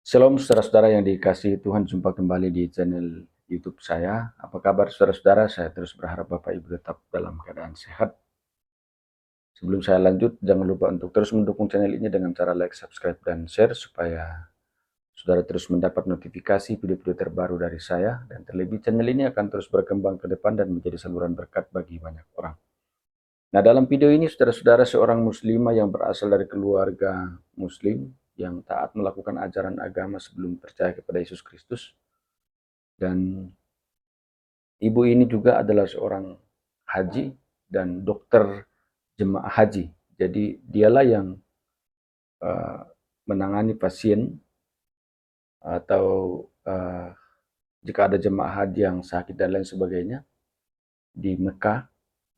Shalom saudara-saudara yang dikasihi Tuhan, jumpa kembali di channel YouTube saya. Apa kabar saudara-saudara? Saya terus berharap Bapak Ibu tetap dalam keadaan sehat. Sebelum saya lanjut, jangan lupa untuk terus mendukung channel ini dengan cara like, subscribe, dan share supaya saudara terus mendapat notifikasi video-video terbaru dari saya, dan terlebih channel ini akan terus berkembang ke depan dan menjadi saluran berkat bagi banyak orang. Nah, dalam video ini saudara-saudara, seorang muslimah yang berasal dari keluarga muslim yang taat melakukan ajaran agama sebelum percaya kepada Yesus Kristus, dan ibu ini juga adalah seorang haji dan dokter jemaah haji. Jadi dialah yang uh, menangani pasien atau jika ada jemaah haji yang sakit dan lain sebagainya di Mekah.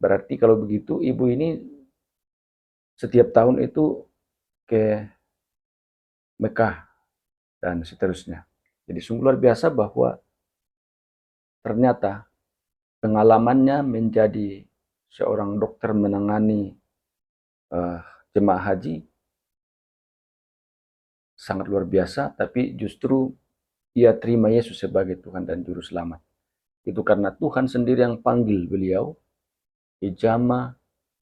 Berarti kalau begitu ibu ini setiap tahun itu ke Mekah dan seterusnya. Jadi sungguh luar biasa bahwa ternyata pengalamannya menjadi seorang dokter menangani uh, jemaah haji sangat luar biasa, tapi justru ia terima Yesus sebagai Tuhan dan Juru Selamat. Itu karena Tuhan sendiri yang panggil beliau, dijamah,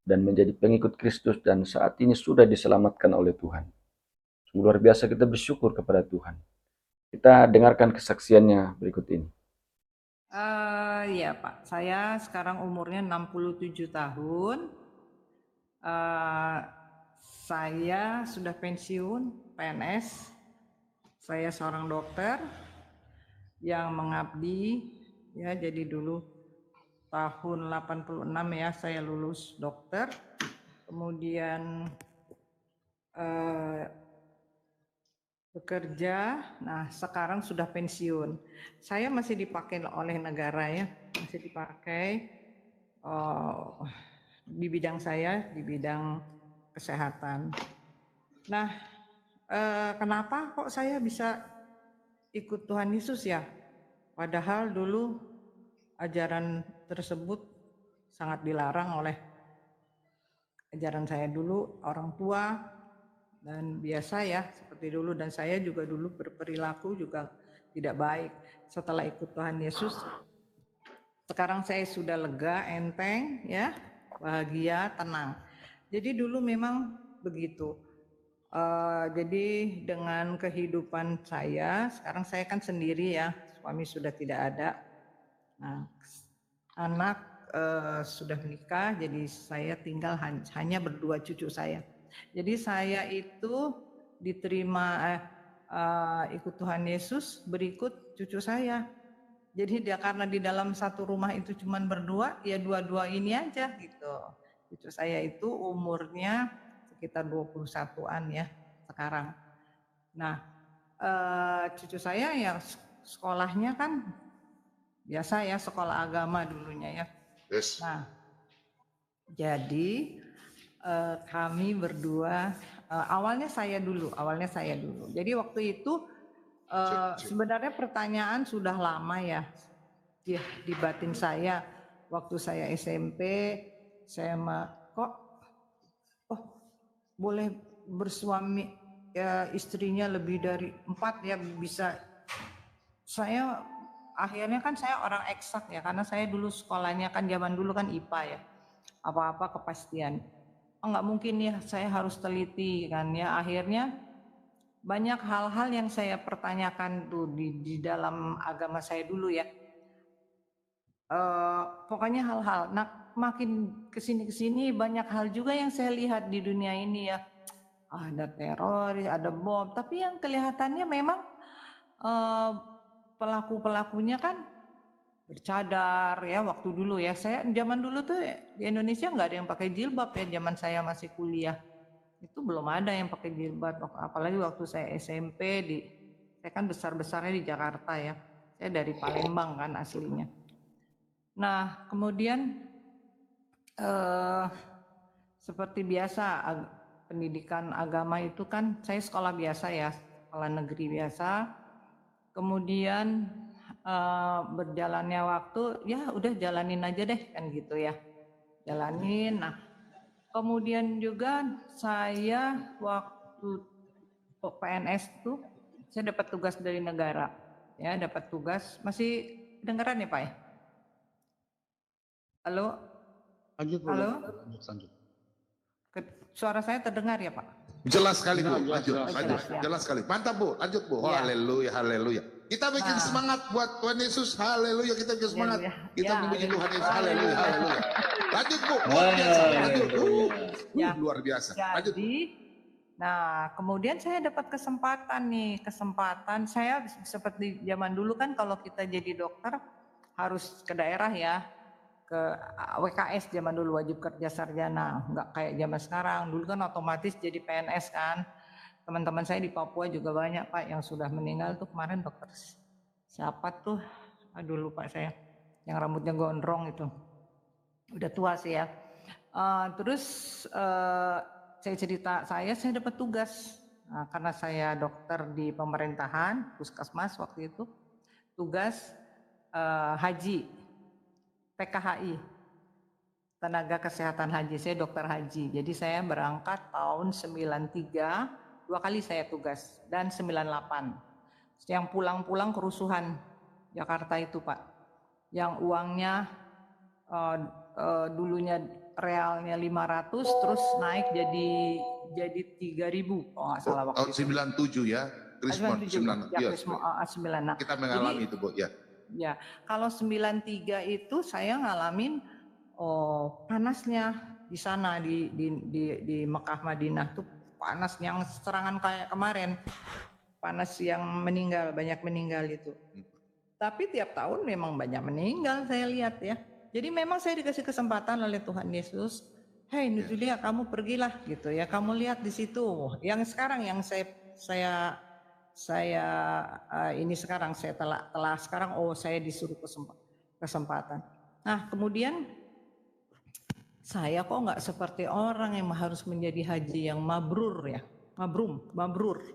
dan menjadi pengikut Kristus, dan saat ini sudah diselamatkan oleh Tuhan. Sungguh luar biasa, kita bersyukur kepada Tuhan. Kita dengarkan kesaksiannya berikut ini. Ya Pak, saya sekarang umurnya 67 tahun. Saya sudah pensiun PNS. Saya seorang dokter yang mengabdi, ya, jadi dulu tahun 86 ya saya lulus dokter. Kemudian bekerja, nah sekarang sudah pensiun. Saya masih dipakai oleh negara ya, masih dipakai di bidang saya, di bidang kesehatan. Nah, kenapa kok saya bisa ikut Tuhan Yesus ya? Padahal dulu ajaran tersebut sangat dilarang oleh ajaran saya dulu, orang tua, dan biasa ya seperti dulu, dan saya juga dulu berperilaku juga tidak baik. Setelah ikut Tuhan Yesus, sekarang saya sudah lega, enteng ya, bahagia, tenang. Jadi dulu memang begitu. Jadi dengan kehidupan saya, sekarang saya kan sendiri ya, suami sudah tidak ada. Nah, anak sudah menikah, jadi saya tinggal hanya berdua cucu saya. Jadi saya itu diterima ikut Tuhan Yesus berikut cucu saya. Jadi dia karena di dalam satu rumah itu cuma berdua, ya dua-dua ini aja gitu. Cucu saya itu umurnya sekitar 21-an ya sekarang. Nah, cucu saya yang sekolahnya kan biasa ya, sekolah agama dulunya ya. Yes. Nah, jadi kami berdua, awalnya saya dulu. Jadi waktu itu sebenarnya pertanyaan sudah lama ya di batin saya. Waktu saya SMP, saya kok boleh bersuami ya, istrinya lebih dari 4 ya bisa. Saya akhirnya kan saya orang eksak ya, karena saya dulu sekolahnya kan zaman dulu kan IPA ya, apa-apa kepastian. Nggak mungkin ya, saya harus teliti kan ya. Akhirnya banyak hal-hal yang saya pertanyakan tuh di dalam agama saya dulu ya. Pokoknya hal-hal. Nah, makin kesini banyak hal juga yang saya lihat di dunia ini ya. Ada teroris, ada bom, tapi yang kelihatannya memang pelaku-pelakunya kan bercadar ya waktu dulu ya. Saya zaman dulu tuh di Indonesia nggak ada yang pakai jilbab ya, zaman saya masih kuliah. Itu belum ada yang pakai jilbab, apalagi waktu saya SMP saya kan besar-besarnya di Jakarta ya. Saya dari Palembang kan aslinya. Nah, kemudian seperti biasa pendidikan agama itu kan saya sekolah biasa ya, sekolah negeri biasa. Kemudian berjalannya waktu ya udah jalanin aja deh kan gitu ya. Jalanin. Nah, kemudian juga saya waktu PNS tuh saya dapat tugas dari negara, ya dapat tugas. Masih dengeran ya Pak ya? Halo, Lanjut, Bu. halo, Lanjut. suara saya terdengar ya Pak? Jelas sekali Bu, lanjut, jelas, ya. jelas sekali. Mantap Bu, lanjut Bu. Oh, Ya. haleluya, haleluya. Kita bikin Nah. semangat buat Tuhan Yesus, haleluya. Kita bikin semangat. Haleluya. Kita Ya, memuji haleluya. Tuhan Yesus, haleluya, haleluya. Lanjut Bu, luar biasa, lanjut. Ya. Luar biasa. Lanjut Bu. Jadi, nah kemudian saya dapat kesempatan saya seperti zaman dulu kan kalau kita jadi dokter harus ke daerah ya, ke WKS zaman dulu, wajib kerja sarjana, nggak kayak zaman sekarang. Dulu kan otomatis jadi PNS kan. Teman-teman saya di Papua juga banyak Pak yang sudah meninggal tuh kemarin dokter siapa tuh, aduh lupa saya, yang rambutnya gondrong itu, udah tua sih ya. Terus saya cerita saya dapat tugas. Nah, karena saya dokter di pemerintahan, puskesmas waktu itu, tugas haji, PKHI, tenaga kesehatan haji. Saya dokter haji. Jadi saya berangkat tahun 93, 2 kali saya tugas, dan 98. Yang pulang-pulang kerusuhan Jakarta itu Pak. Yang uangnya dulunya realnya 500 terus naik jadi 3.000 kalau nggak salah waktu Tahun 97 ya, Krismon 97. 9. Ya, Iya. Krismon 9. Nah, Kita mengalami itu Bu, ya. Ya, kalau 93 itu saya ngalamin panasnya di sana di Mekah Madinah tuh panas yang serangan kayak kemarin. Panas yang meninggal, banyak meninggal itu. Tapi tiap tahun memang banyak meninggal saya lihat ya. Jadi memang saya dikasih kesempatan oleh Tuhan Yesus. Hei Nujulia, kamu pergilah gitu ya. Kamu lihat di situ. Yang sekarang yang saya ini sekarang saya telah sekarang saya disuruh kesempatan. Nah kemudian saya kok nggak seperti orang yang harus menjadi haji yang mabrur ya, mabrur.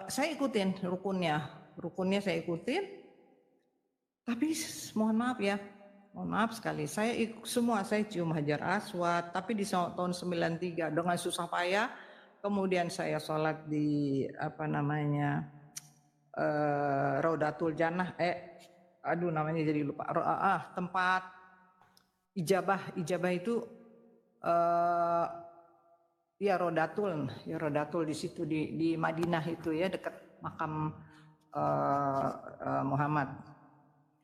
Saya ikutin rukunnya saya ikutin. Tapi mohon maaf sekali, saya cium Hajar Aswad. Tapi di tahun 93 dengan susah payah. Kemudian saya sholat di Raudatul Jannah, namanya jadi lupa. Tempat ijabah itu Raudatul di situ di Madinah itu ya, dekat makam Muhammad.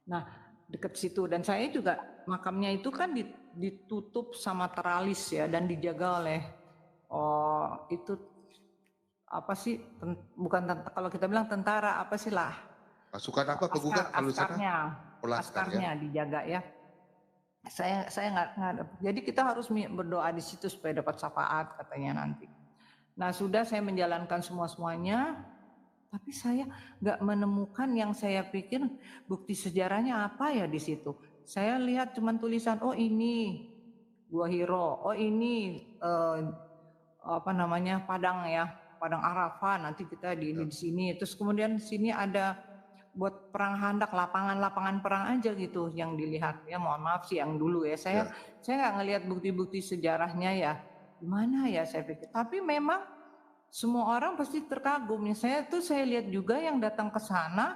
Nah dekat situ, dan saya juga makamnya itu kan ditutup sama teralis ya, dan dijaga oleh itu apa sih, bukan kalau kita bilang tentara, apa sih lah, Pasukan apa kebuka kalau askarnya dijaga ya. Saya nggak, jadi kita harus berdoa di situ supaya dapat syafaat katanya nanti. Nah sudah saya menjalankan semuanya, tapi saya nggak menemukan yang saya pikir bukti sejarahnya apa ya di situ. Saya lihat cuma tulisan, oh ini Gua Hiro, oh ini Padang Arafah, nanti kita di sini. Terus kemudian sini ada buat perang Handak, lapangan perang aja gitu yang dilihat ya. Mohon maaf sih yang dulu ya, saya nggak ngelihat bukti-bukti sejarahnya ya. Gimana ya saya pikir. Tapi memang semua orang pasti terkagum. Saya lihat juga yang datang ke sana,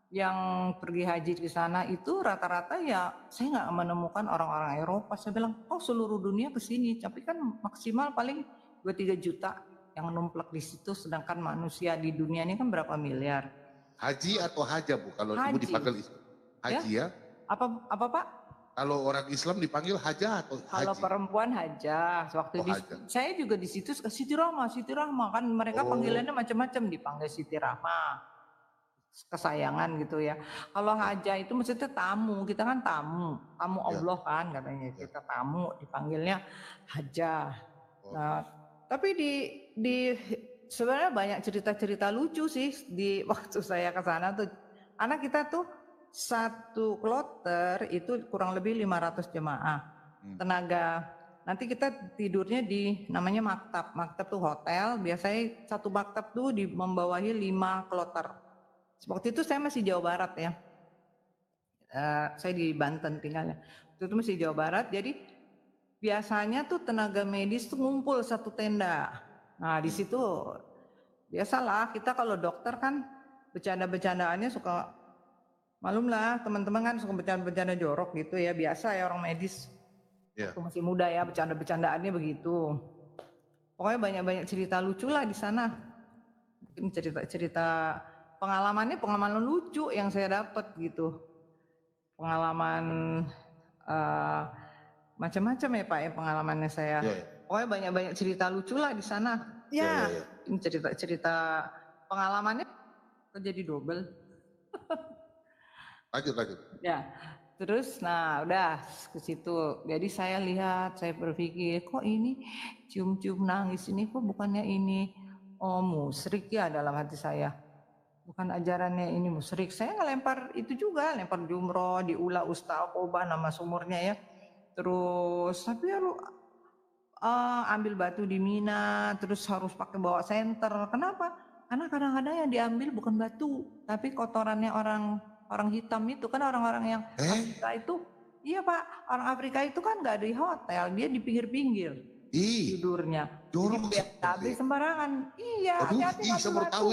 yang pergi haji ke sana itu rata-rata ya saya nggak menemukan orang-orang Eropa. Saya bilang, oh seluruh dunia ke sini, tapi kan maksimal paling 2-3 juta yang numplak di situ, sedangkan manusia di dunia ini kan berapa miliar. Haji atau haja Bu kalau Ibu dipanggil haji ya? Apa Pak? Kalau orang Islam dipanggil haja atau haji? Kalau perempuan haja. Waktu saya juga di situ Siti Rahma kan mereka panggilannya macam-macam, dipanggil Siti Rahma, kesayangan gitu ya. Kalau haja itu maksudnya tamu, kita kan tamu Allah kan katanya, kita tamu dipanggilnya haja. Nah, tapi di sebenarnya banyak cerita-cerita lucu sih di waktu saya ke sana tuh. Anak kita tuh satu kloter itu kurang lebih 500 jemaah. Tenaga, nanti kita tidurnya di namanya maktab. Maktab tuh hotel, biasanya satu maktab tuh membawahi 5 kloter. Waktu itu saya masih Jawa Barat ya. Saya di Banten tinggalnya. Itu masih Jawa Barat, jadi biasanya tuh tenaga medis tuh ngumpul satu tenda. Nah di situ biasalah kita kalau dokter kan bercanda-bercandaannya suka, malum lah teman-teman kan suka bercanda-bercanda jorok gitu ya, biasa ya orang medis. Iya. Waktu masih muda ya bercanda-bercandaannya begitu. Pokoknya banyak-banyak cerita lucu lah di sana. Mungkin cerita-cerita pengalaman lucu yang saya dapat gitu. Pengalaman macam-macam ya Pak ya pengalamannya saya. Iya, iya. Pokoknya banyak-banyak cerita lucu lah di sana. Iya, Ya, iya, iya. ini cerita-cerita pengalamannya jadi double. Lanjut. Ya, terus nah udah ke situ. Jadi saya lihat, saya berpikir kok ini cium-cium nangis ini kok bukannya ini musyrik ya dalam hati saya. Bukan ajarannya ini musyrik. Saya ngelempar itu juga, lempar jumroh, diulah Ustaz Qobah nama sumurnya ya. Terus tapi ya ambil batu di Mina, terus harus pakai bawa senter. Kenapa? Karena kadang-kadang yang diambil bukan batu, tapi kotorannya orang hitam itu kan orang-orang yang Afrika itu. Iya Pak, orang Afrika itu kan nggak di hotel, dia di pinggir-pinggir tidurnya. Jorok Tapi sembarangan. Iya, Aduh, hati-hati saya baru tahu.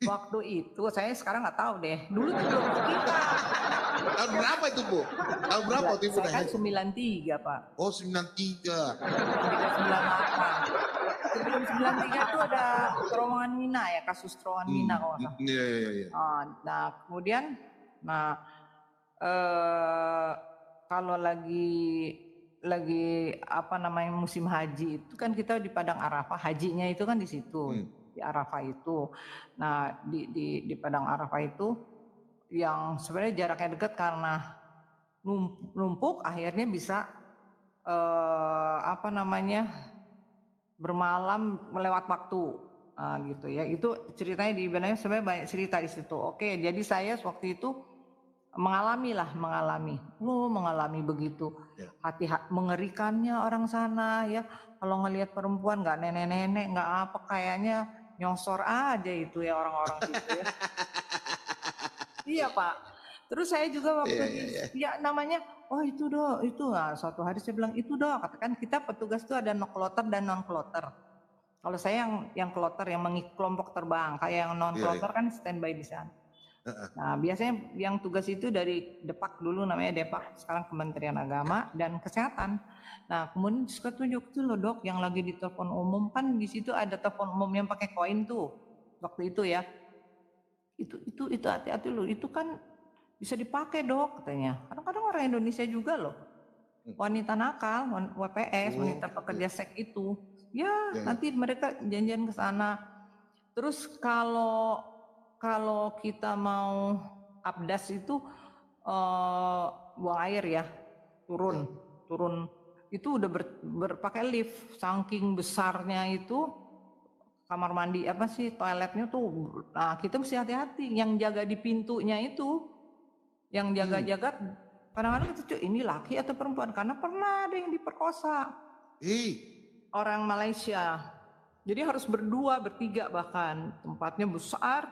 Waktu itu saya sekarang nggak tahu deh. Dulu tuh belum kita. Tahun berapa itu Bu? Tahun berapa waktu itu? Saya kan 93 Pak. Oh 93. 98. Sebelum 93 itu ada terowongan Mina ya, kasus terowongan Mina kalau nggak salah. Iya. Nah kemudian, kalau lagi apa namanya musim haji itu kan kita di Padang Arafah, hajinya itu kan di situ. Di Arafah itu. Nah, di Padang Arafah itu yang sebenarnya jaraknya dekat karena numpuk akhirnya bisa bermalam melewat waktu gitu ya. Itu ceritanya di sebenarnya banyak cerita di situ. Oke, jadi saya waktu itu mengalami begitu. Hati-hati mengerikannya orang sana ya. Kalau ngelihat perempuan nggak nenek-nenek nggak apa kayaknya nyosor aja itu ya orang-orang gitu ya. Iya Pak. Terus saya juga waktu ya namanya, itu suatu hari saya bilang itu katakan kita petugas itu ada no-kloter dan non-kloter. Kalau saya yang kloter yang mengikuti kelompok terbang, kayak yang non-kloter kan standby di sana. Nah biasanya yang tugas itu dari Depak dulu namanya Depak, sekarang Kementerian Agama dan Kesehatan. Nah kemudian suka tunjuk tuh loh Dok yang lagi di telepon umum, kan di situ ada telepon umum yang pakai koin tuh waktu itu ya. Itu hati-hati loh, itu kan bisa dipakai Dok katanya. Kadang-kadang orang Indonesia juga loh, wanita nakal, WPS, wanita pekerja seks itu, nanti mereka janjian ke sana. Terus kalau kita mau abdas itu buang air ya, turun itu udah berpakai lift, saking besarnya itu kamar mandi toiletnya tuh. Nah kita mesti hati-hati, yang jaga di pintunya itu, yang jaga-jaga kadang-kadang itu ini laki atau perempuan, karena pernah ada yang diperkosa orang Malaysia. Jadi harus berdua, bertiga bahkan, tempatnya besar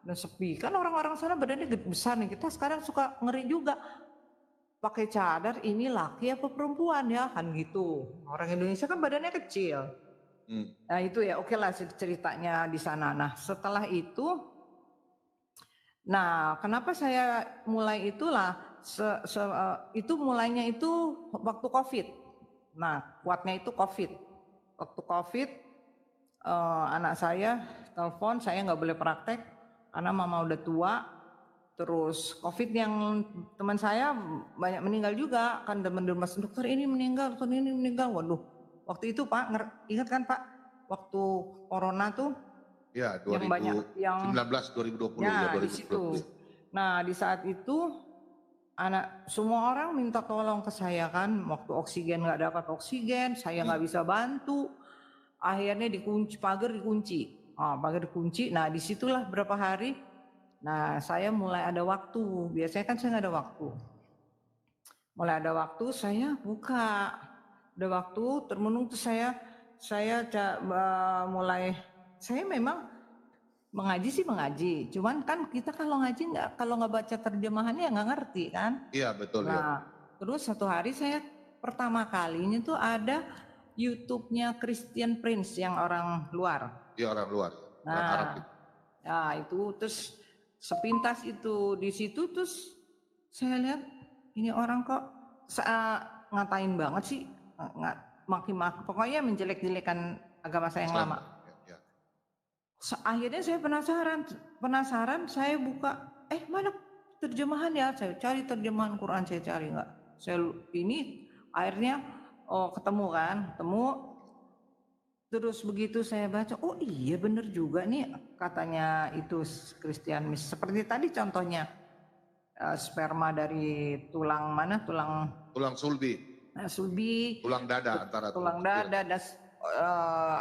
dan sepi. Kan orang-orang sana badannya besar nih, kita sekarang suka ngeri juga. Pakai cadar, ini laki apa perempuan ya, kan gitu. Orang Indonesia kan badannya kecil. Nah itu ya oke lah ceritanya di sana. Nah setelah itu, kenapa saya mulai itulah, itu mulainya itu waktu COVID. Nah kuatnya itu COVID. Waktu COVID, anak saya telepon, saya nggak boleh praktek karena mama udah tua. Terus COVID yang teman saya banyak meninggal juga, kan teman-teman dokter ini meninggal. Waduh, waktu itu Pak, ingat kan Pak, waktu corona tuh? Ya, 2019, yang banyak, 2020 ya, 2020. di situ. Nah, di saat itu semua orang minta tolong ke saya kan, waktu oksigen nggak dapat oksigen, saya nggak bisa bantu. Akhirnya pagar dikunci. Pagar dikunci. Nah, disitulah berapa hari. Nah, saya mulai ada waktu. Biasanya kan saya nggak ada waktu. Mulai ada waktu, saya buka. Ada waktu, termenung tuh saya mulai. Saya memang mengaji, cuman kan kita kalau ngaji kalau nggak baca terjemahannya nggak ngerti kan? Iya betul. Nah, terus satu hari saya pertama kalinya tuh ada YouTube-nya Christian Prince yang orang luar. Iya orang luar. Orang Arab Nah, itu. ya itu terus sepintas itu di situ terus saya lihat ini orang kok ngatain banget sih, maki-maki, pokoknya menjelek-jelekan agama saya yang Islam. lama. Ya. Akhirnya saya penasaran, saya buka, mana terjemahan ya, saya cari terjemahan Quran, saya cari nggak, saya ini akhirnya ketemu, terus begitu saya baca, oh iya bener juga nih katanya itu Christian Miss, seperti tadi contohnya sperma dari tulang mana, Tulang sulbi, sulbi, tulang dada antara tulang dada, dan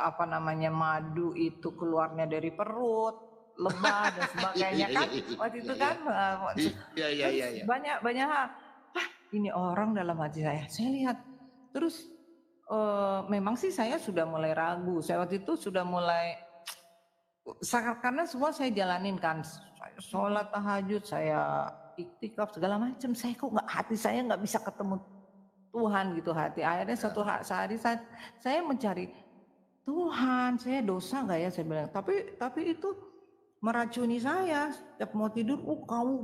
apa namanya madu itu keluarnya dari perut, lebah dan sebagainya kan waktu itu kan. Iya. Banyak hal. Ini orang dalam hati saya lihat terus memang sih saya sudah mulai ragu, saya waktu itu sudah mulai, karena semua saya jalanin kan, saya sholat tahajud, saya iktikaf segala macam, saya kok nggak, hati saya nggak bisa ketemu Tuhan gitu hati. Akhirnya satu sehari saya mencari Tuhan, saya dosa nggak ya, saya bilang. Tapi itu meracuni saya. Setiap mau tidur, kamu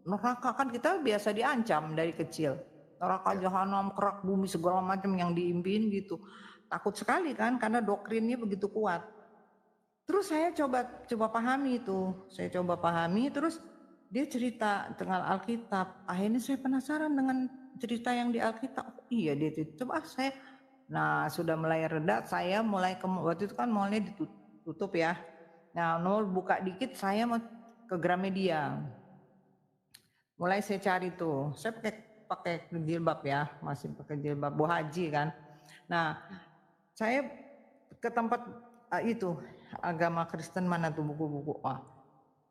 neraka, kan kita biasa diancam dari kecil. Neraka jahanam, kerak bumi segala macam yang diimpiin gitu. Takut sekali kan, karena doktrinnya begitu kuat. Terus saya coba pahami itu, terus dia cerita dengan Alkitab. Akhirnya saya penasaran dengan cerita yang di Alkitab. Oh, iya dia itu. Coba saya, nah sudah mulai reda, saya mulai waktu itu kan mallnya ditutup ya. Nah mau buka dikit, saya mau ke Gramedia. Mulai saya cari tuh, saya pakai jilbab ya, masih pakai jilbab Bu Haji kan. Nah saya ke tempat itu agama Kristen mana tuh buku-buku,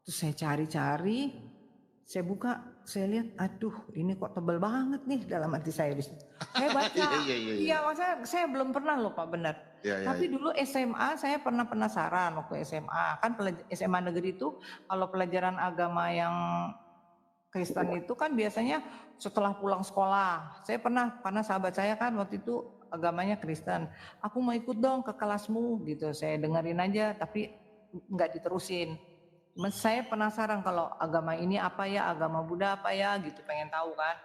terus saya cari, saya buka, saya lihat, aduh ini kok tebal banget nih dalam hati saya di situ. Saya baca, iya maksudnya saya belum pernah loh Pak, benar. Tapi dulu SMA saya pernah penasaran waktu SMA, kan SMA negeri itu kalau pelajaran agama yang Kristen itu kan biasanya setelah pulang sekolah. Saya pernah, karena sahabat saya kan waktu itu agamanya Kristen. Aku mau ikut dong ke kelasmu gitu. Saya dengerin aja tapi nggak diterusin. Saya penasaran kalau agama ini apa ya, agama Buddha apa ya gitu, pengen tahu kan.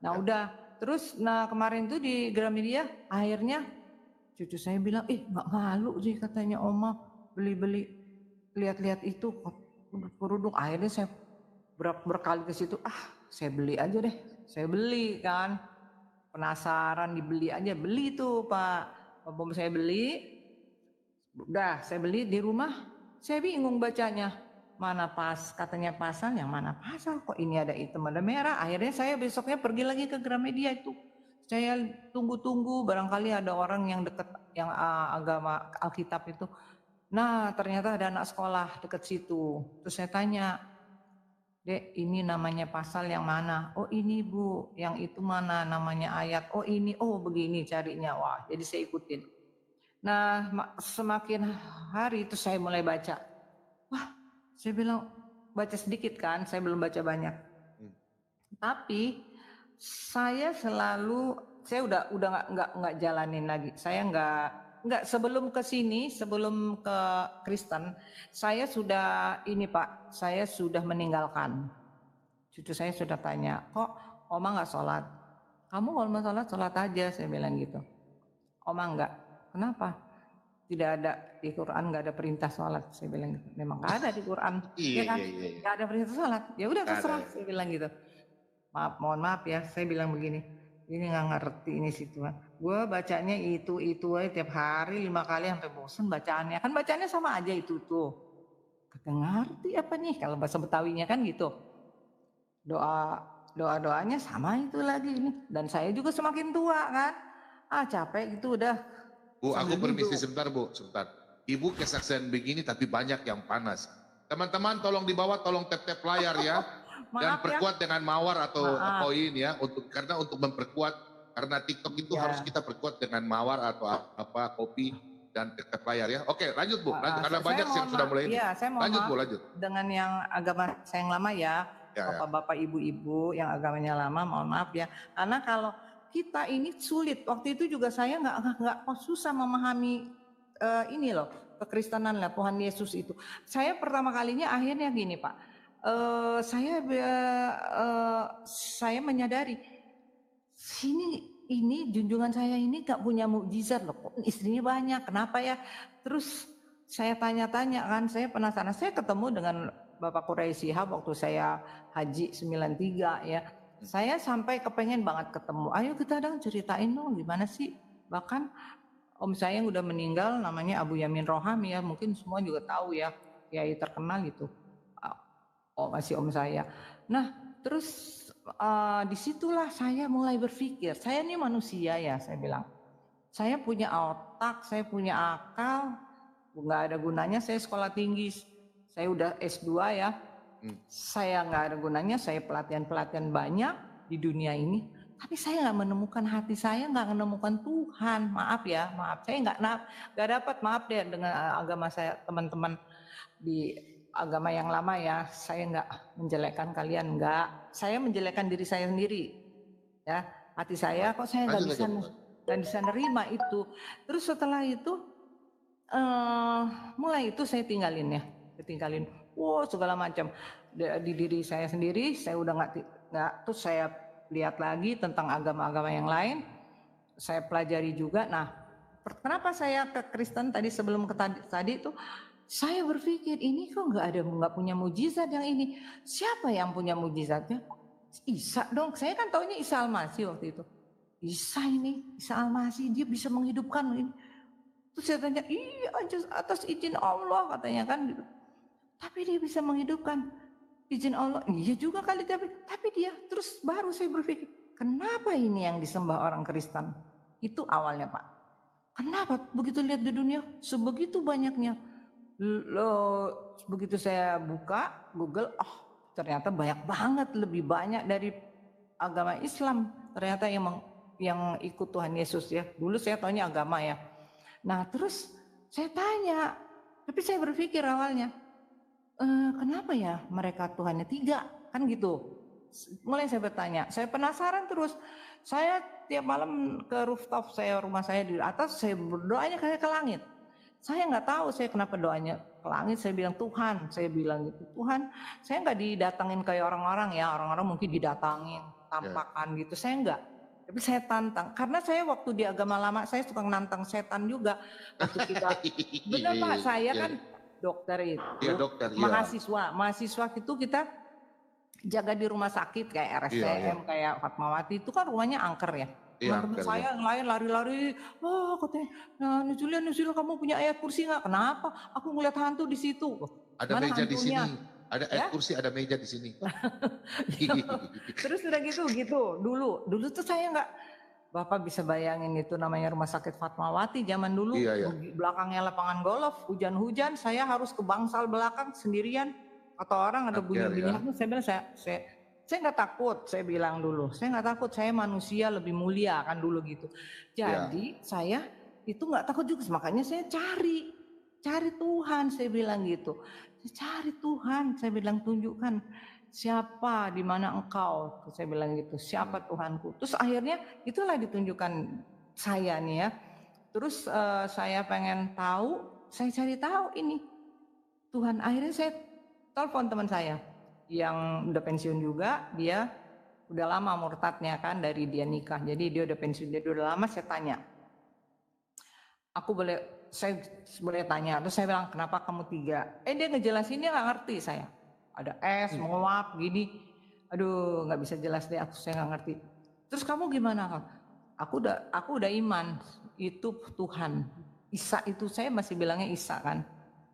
Nah udah, terus kemarin tuh di Gramedia akhirnya cucu saya bilang, nggak malu sih katanya Oma beli-beli, lihat-lihat itu kerudung. Akhirnya saya berkali ke situ, saya beli aja deh, saya beli kan, penasaran dibeli aja, beli tuh Pak. Bom saya beli, udah saya beli di rumah, saya bingung bacanya, mana pas katanya pasal, yang mana pasal, kok ini ada hitam ada merah. Akhirnya saya besoknya pergi lagi ke Gramedia itu, saya tunggu barangkali ada orang yang deket yang agama Alkitab itu. Nah ternyata ada anak sekolah deket situ, terus saya tanya, Dek, ini namanya pasal yang mana? Oh ini Bu, yang itu mana namanya ayat? Oh ini, oh begini carinya. Wah, jadi saya ikutin. Nah, semakin hari itu saya mulai baca. Wah, saya bilang baca sedikit kan, saya belum baca banyak. Tapi saya udah nggak jalanin lagi. Saya nggak sebelum ke sini, sebelum ke Kristen, saya sudah ini Pak, saya sudah meninggalkan. Cucu saya sudah tanya, kok Oma nggak sholat? Kamu kalau mau sholat aja, saya bilang gitu. Oma nggak, kenapa? Tidak ada di Quran, nggak ada perintah sholat, saya bilang gitu. Memang nggak ada di Quran, ya kan? Nggak ada perintah sholat. Ya udah terserah, saya bilang gitu. Mohon maaf ya, saya bilang begini. Ini nggak ngerti ini situan. Gue bacanya itu aja tiap hari 5 kali sampai bosen bacaannya. Kan bacaannya sama aja itu tuh. Kagak ngerti apa nih kalau bahasa Betawinya kan gitu. Doanya sama itu lagi ini. Dan saya juga semakin tua kan. Capek gitu udah. Bu, aku permisi sebentar Bu, sebentar. Ibu kesaksian begini tapi banyak yang panas. Teman-teman tolong di bawah, tolong tap-tap layar ya. Dan perkuat dengan mawar atau koin ya, karena untuk memperkuat, karena TikTok itu harus kita perkuat dengan mawar atau apa, kopi dan tap layar ya. Oke, lanjut Bu, lanjut, karena banyak yang sudah mulai ini. Iya, saya mau lanjut Bu, lanjut. Dengan yang agama saya yang lama ya, bapak-bapak ibu-ibu yang agamanya lama, mohon maaf ya. Karena kalau kita ini sulit, waktu itu juga saya nggak susah memahami ini loh, kekristenan lah, Tuhan Yesus itu. Saya pertama kalinya akhirnya gini Pak, saya menyadari ini junjungan saya ini gak punya mukjizat loh, kok istrinya banyak, kenapa ya? Terus saya tanya-tanya kan, saya penasaran, saya ketemu dengan Bapak Quraisy Shihab waktu saya haji 93 ya. Saya sampai kepengen banget ketemu, ayo kita dong ceritain dong gimana sih. Bahkan om saya yang udah meninggal namanya Abu Yamin Roham ya, mungkin semua juga tahu ya, kiai terkenal itu. Oh masih om saya. Nah terus disitulah saya mulai berpikir, saya ini manusia ya, saya bilang. Saya punya otak, saya punya akal, nggak ada gunanya saya sekolah tinggi. Saya udah S2 ya, saya nggak ada gunanya, saya pelatihan-pelatihan banyak di dunia ini. Tapi saya nggak menemukan hati saya, nggak menemukan Tuhan. Maaf ya, maaf. Saya nggak dapat, maaf deh dengan agama saya, teman-teman di agama yang lama ya. Saya nggak menjelekkan kalian, nggak. Saya menjelekkan diri saya sendiri. Ya, hati saya kok saya nggak bisa nerima itu. Terus setelah itu, mulai itu saya tinggalin ya. Saya tinggalin, segala macam. Di diri saya sendiri, saya udah nggak. Terus saya lihat lagi tentang agama-agama yang lain, saya pelajari juga. Nah, kenapa saya ke Kristen tadi sebelum ke tadi itu, saya berpikir ini kok nggak punya mujizat yang ini. Siapa yang punya mujizatnya? Isa dong. Saya kan taunya Isa Al-Masih waktu itu. Isa Al-Masih dia bisa menghidupkan ini. Terus saya tanya, iya atas izin Allah katanya kan gitu. Tapi dia bisa menghidupkan. Izin Allah, iya juga kali tapi dia. Terus baru saya berpikir, kenapa ini yang disembah orang Kristen? Itu awalnya Pak. Kenapa begitu lihat di dunia sebegitu banyaknya? Begitu saya buka Google, ternyata banyak banget, lebih banyak dari agama Islam. Ternyata yang ikut Tuhan Yesus ya. Dulu saya taunya agama ya. Nah terus saya tanya, tapi saya berpikir awalnya, kenapa ya mereka Tuhannya 3 kan gitu. Mulai saya bertanya, saya penasaran terus. Saya tiap malam ke rooftop rumah saya di atas, saya berdoanya kayak ke langit. Saya nggak tahu saya kenapa doanya ke langit. Saya bilang Tuhan, saya bilang gitu Tuhan. Saya nggak didatangin kayak orang-orang ya, orang-orang mungkin didatangin, tampakan gitu. Saya nggak. Tapi saya tantang, karena saya waktu di agama lama saya suka nantang setan juga. Waktu kita, benar Pak, saya kan dokter itu, mahasiswa itu kita jaga di rumah sakit kayak RSCM, kayak Fatmawati itu kan rumahnya angker ya. Teman-teman saya yang lain lari-lari, katanya, Nuzulia kamu punya ayat kursi nggak? Kenapa? Aku ngeliat hantu di situ. Ada meja di sini, ada ayat kursi, ada meja di sini. Terus udah gitu, dulu tuh saya nggak. Bapak bisa bayangin itu namanya rumah sakit Fatmawati zaman dulu, belakangnya lapangan golf, hujan-hujan saya harus ke bangsal belakang sendirian, atau orang ada bunyi-bunyi. Saya bilang saya nggak takut, saya bilang dulu, saya nggak takut, saya manusia lebih mulia kan dulu gitu. Jadi saya itu nggak takut juga, makanya saya cari Tuhan, saya bilang gitu. Saya cari Tuhan, saya bilang tunjukkan siapa, di mana engkau, saya bilang gitu, siapa Tuhanku. Terus akhirnya itulah ditunjukkan saya nih ya. Terus saya pengen tahu, saya cari tahu ini Tuhan. Akhirnya saya telepon teman saya yang udah pensiun juga, dia udah lama murtadnya kan dari dia nikah. Jadi dia udah pensiun, dia udah lama. Saya tanya, saya boleh tanya, terus saya bilang kenapa kamu 3? Dia ngejelasin, dia nggak ngerti saya. Ada es, menguap, gini. Aduh, nggak bisa jelas deh, saya nggak ngerti. Terus kamu gimana? Aku udah iman, itu Tuhan. Isa itu, saya masih bilangnya Isa kan.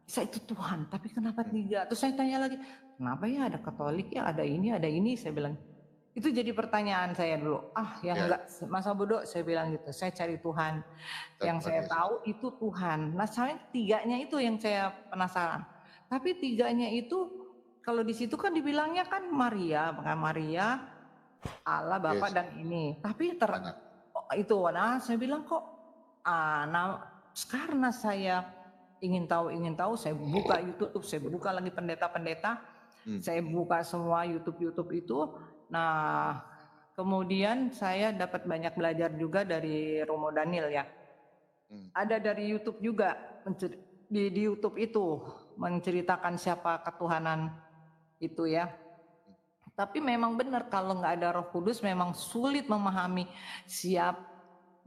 Isa itu Tuhan, tapi kenapa 3? Terus saya tanya lagi, kenapa ya ada Katolik ya, ada ini, saya bilang. Itu jadi pertanyaan saya dulu. Enggak, masa bodoh, saya bilang gitu. Saya cari Tuhan. Yang saya tahu itu Tuhan. Nah, saya 3-nya itu yang saya penasaran. Tapi 3-nya itu, kalau di situ kan dibilangnya kan Maria, Allah Bapa dan ini. Tapi itu, nah saya bilang kok, karena saya ingin tahu, saya buka YouTube, saya buka lagi pendeta-pendeta, saya buka semua YouTube itu. Nah, kemudian saya dapat banyak belajar juga dari Romo Daniel ya. Ada dari YouTube juga di YouTube itu menceritakan siapa ketuhanan itu ya. Tapi memang benar kalau nggak ada Roh Kudus memang sulit memahami siap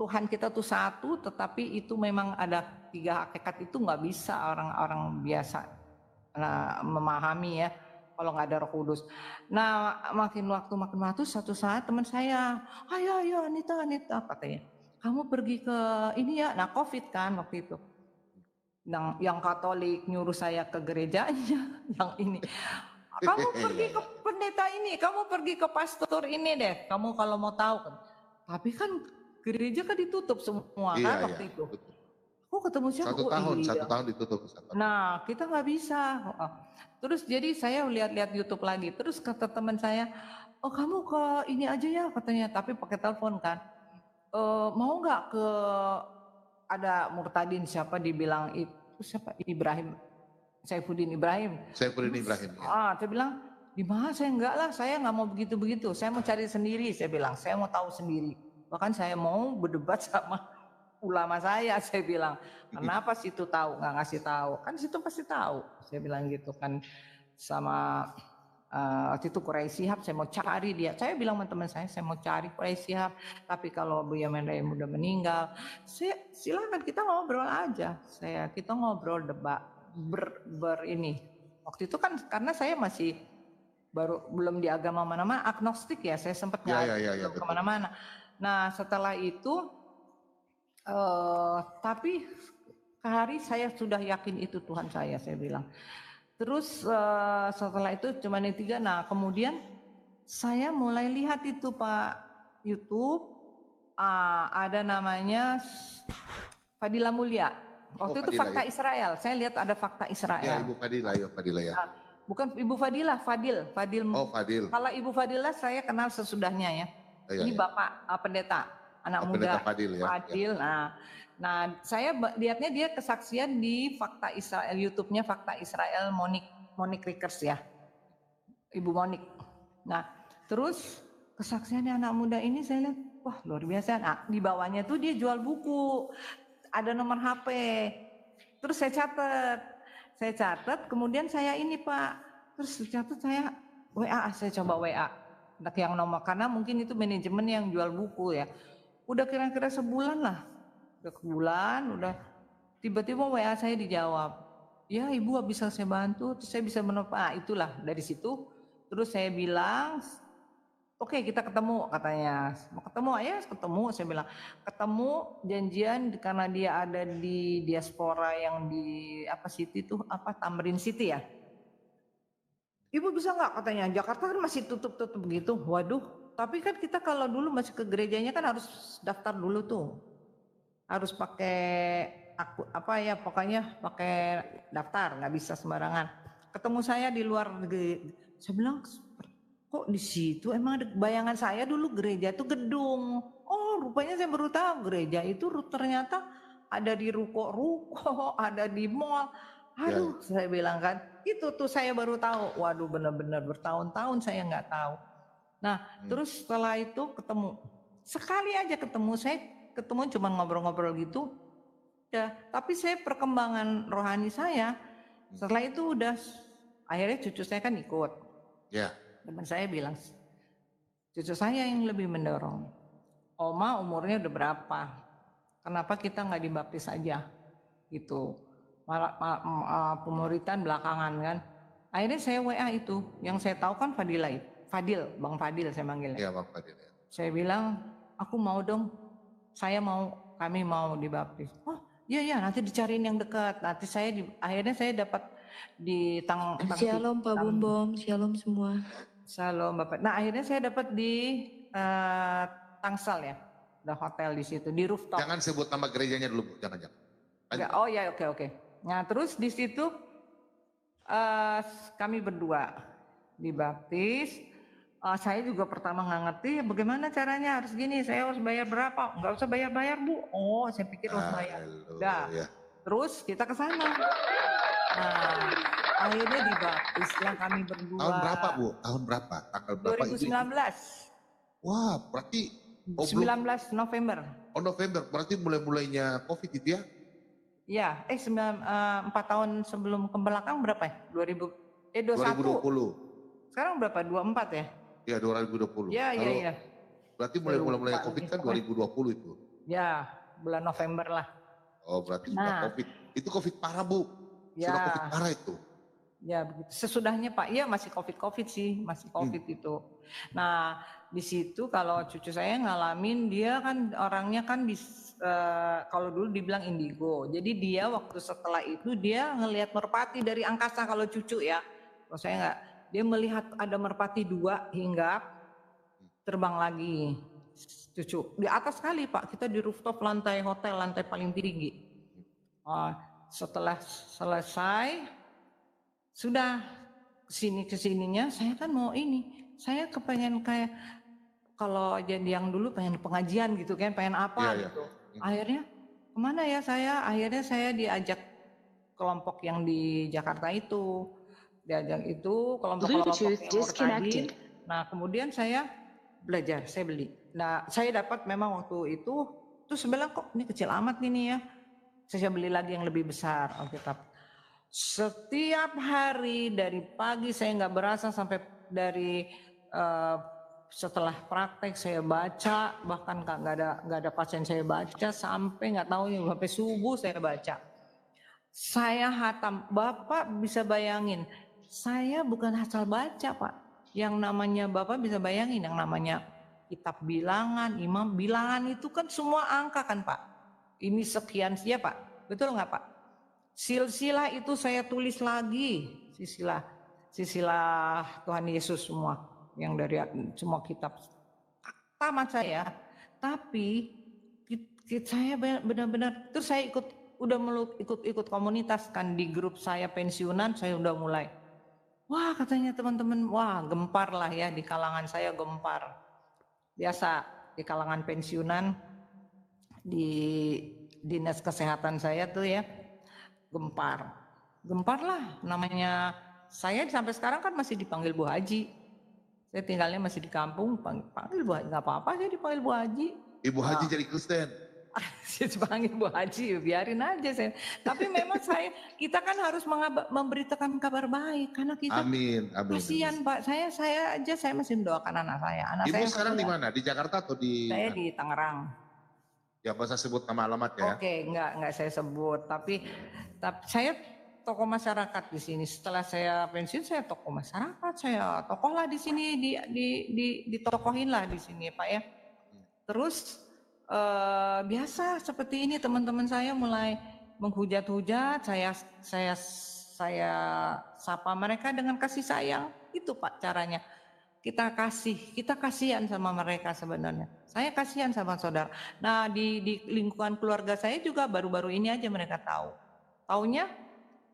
Tuhan kita tuh satu, tetapi itu memang ada 3 hakikat itu nggak bisa orang-orang biasa memahami ya kalau nggak ada Roh Kudus. Nah makin waktu satu saat teman saya, ayo Anita katanya, kamu pergi ke ini ya, nah COVID kan waktu itu. Yang Katolik nyuruh saya ke gerejanya, yang ini. Kamu pergi ke pendeta ini, kamu pergi ke pastor ini deh. Kamu kalau mau tahu kan. Tapi kan gereja kan ditutup semua kan waktu itu. Aku ketemu siapa? 1 tahun, 1 tahun ditutup. Nah kita nggak bisa. Terus jadi saya lihat-lihat YouTube lagi. Terus kata teman saya, oh kamu ke ini aja ya katanya. Tapi pakai telepon kan. Mau nggak ke ada Murtadin siapa dibilang itu siapa Ibrahim. Saifuddin Ibrahim. Ya. Saya bilang, di mana saya enggak lah, saya nggak mau begitu-begitu. Saya mau cari sendiri, saya bilang, saya mau tahu sendiri. Bahkan saya mau berdebat sama ulama saya bilang, kenapa situ tahu, nggak ngasih tahu? Kan situ pasti tahu. Saya bilang gitu kan sama waktu itu Quraish Shihab, saya mau cari dia. Saya bilang sama teman saya mau cari Quraish Shihab. Tapi kalau Buya Mendaim udah meninggal, silakan kita ngobrol aja. Kita ngobrol debat. Ini waktu itu kan karena saya masih belum di agama mana-mana, agnostik ya, saya sempat nggak kemana-mana. Nah setelah itu tapi hari saya sudah yakin itu Tuhan saya bilang. Terus setelah itu cuma yang 3. Nah kemudian saya mulai lihat itu Pak YouTube, ada namanya Fadila Mulia. Waktu itu Fakta ya. Israel, saya lihat ada Fakta Israel. Ya Ibu Fadila ya. Bukan Ibu Fadilah, Fadil. Oh Fadil. Kalau Ibu Fadilah saya kenal sesudahnya ya. Ini Bapak pendeta, anak muda. Pendeta Fadil ya. Fadil. Nah saya lihatnya dia kesaksian di Fakta Israel, YouTube-nya Fakta Israel Monik Rickers ya. Ibu Monik. Nah terus kesaksiannya anak muda ini saya lihat, wah luar biasa. Nah di bawahnya tuh dia jual buku. Ada nomor HP, terus saya catat, kemudian saya ini Pak, terus catat saya WA, saya coba WA, yang nomor, karena mungkin itu manajemen yang jual buku ya, udah kira-kira sebulan lah, udah tiba-tiba WA saya dijawab, ya Ibu bisa saya bantu, terus saya bisa itulah dari situ, terus saya bilang, oke kita ketemu katanya, mau ketemu ketemu, saya bilang ketemu janjian karena dia ada di diaspora yang di City tuh Tamrin City ya. Ibu bisa nggak katanya, Jakarta kan masih tutup begitu, waduh. Tapi kan kita kalau dulu masih ke gerejanya kan harus daftar dulu tuh, harus pakai pokoknya pakai daftar, nggak bisa sembarangan. Ketemu saya di luar negeri, saya bilang kok di situ emang ada bayangan saya dulu gereja itu gedung. Oh rupanya saya baru tahu gereja itu ternyata ada di ruko-ruko, ada di mall. Aduh saya bilang kan, itu tuh saya baru tahu. Waduh benar-benar bertahun-tahun saya nggak tahu. Nah terus setelah itu ketemu, sekali aja ketemu, saya ketemu cuma ngobrol-ngobrol gitu. Ya, tapi saya perkembangan rohani saya, setelah itu udah, akhirnya cucu saya kan ikut. Ya. Teman saya bilang, cucu saya yang lebih mendorong. Oma umurnya udah berapa? Kenapa kita nggak dibaptis aja? Gitu. Malah pemuritan belakangan kan. Akhirnya saya WA itu, yang saya tahu kan Fadil, Bang Fadil saya manggilnya. Iya Bang Fadil. Ya. Saya bilang, aku mau dong, kami mau dibaptis. Oh iya nanti dicariin yang dekat. Nanti akhirnya saya dapat di Shalom Pak Bumbom, shalom semua. Shalom Bapak. Nah akhirnya saya dapat di Tangsel ya, ada hotel di situ di rooftop. Jangan sebut nama gerejanya dulu, jangan. Oh ya oke. Nah terus di situ kami berdua dibaptis. Saya juga pertama nggak ngerti bagaimana caranya, harus gini, saya harus bayar berapa? Nggak usah bayar Bu. Oh saya pikir harus bayar. Udah. Terus kita ke sana. Nah, akhirnya dibaptislah kami berdua. Tahun berapa Bu? Tahun berapa? Tanggal berapa? 2019. Wah, berarti 19 November. Oh November, berarti mulainya COVID itu ya? Ya, 4 tahun sebelum ke belakang berapa ya? 21. 2020. Sekarang berapa? 24 ya? Ya 2020. Ya, ya, Kalau ya. berarti Saya mulai lupa COVID ini kan pokoknya. 2020 itu. Ya, bulan November lah. Oh berarti sudah Nah, COVID. Itu COVID parah Bu. ya, Sudah COVID parah itu. ya begitu. Sesudahnya Pak, iya masih COVID sih, masih COVID itu. Nah, di situ kalau cucu saya ngalamin, dia kan orangnya kan kalau dulu dibilang indigo. Jadi dia waktu setelah itu dia ngelihat merpati dari angkasa kalau cucu ya. Kalau saya enggak, dia melihat ada merpati 2 hinggap terbang lagi. Cucu di atas sekali Pak, kita di rooftop lantai hotel, lantai paling tinggi. Setelah selesai, sudah kesininya saya kan mau ini, saya kepengen kayak kalau jadi yang dulu pengen pengajian gitu kan, pengen apa gitu. Akhirnya kemana ya saya? Akhirnya saya diajak kelompok yang di Jakarta itu, diajak itu kelompok-kelompok yang tadi. Nah kemudian saya belajar, saya beli. Nah saya dapat memang waktu itu, terus sebelah kok ini kecil amat ini ya. Saya beli lagi yang lebih besar Alkitab. Setiap hari dari pagi saya nggak berasa sampai dari setelah praktek saya baca, bahkan nggak ada pasien saya baca sampai nggak tahu nih sampai subuh saya baca. Saya hatam, Bapak bisa bayangin, saya bukan asal baca Pak. Yang namanya Bapak bisa bayangin yang namanya kitab bilangan, imam bilangan itu kan semua angka kan Pak. Ini sekian siapa Pak, betul nggak Pak? Silsilah itu saya tulis lagi, silsilah Tuhan Yesus semua yang dari semua kitab tamat saya. Tapi saya benar-benar terus saya ikut komunitas kan di grup saya pensiunan, saya udah mulai. Wah katanya teman-teman, wah gempar lah ya di kalangan saya gempar. Biasa di kalangan pensiunan di dinas kesehatan saya tuh ya. Gempar lah namanya. Saya sampai sekarang kan masih dipanggil Bu Haji. Saya tinggalnya masih di kampung, panggil Bu Haji, nggak apa-apa saya dipanggil Bu Haji. Ibu Haji jadi Kristen. Saya dipanggil Bu Haji, biarin aja saya. Tapi memang kita kan harus memberitakan kabar baik karena kita kasihan Pak. Saya masih mendoakan anak saya. Ibu sekarang di mana? Di Jakarta atau di? Saya di Tangerang. Ya nggak usah sebut nama alamat ya. Oke, enggak saya sebut. Tapi saya tokoh masyarakat di sini. Setelah saya pensiun, saya tokoh masyarakat. Saya tokoh lah di sini, ditokohin lah di sini, Pak ya. Terus biasa seperti ini teman-teman saya mulai menghujat-hujat. Saya sapa mereka dengan kasih sayang. Itu Pak caranya. Kita kasihan sama mereka sebenarnya. Saya kasihan sama saudara. Nah di lingkungan keluarga saya juga baru-baru ini aja mereka tahu. Taunya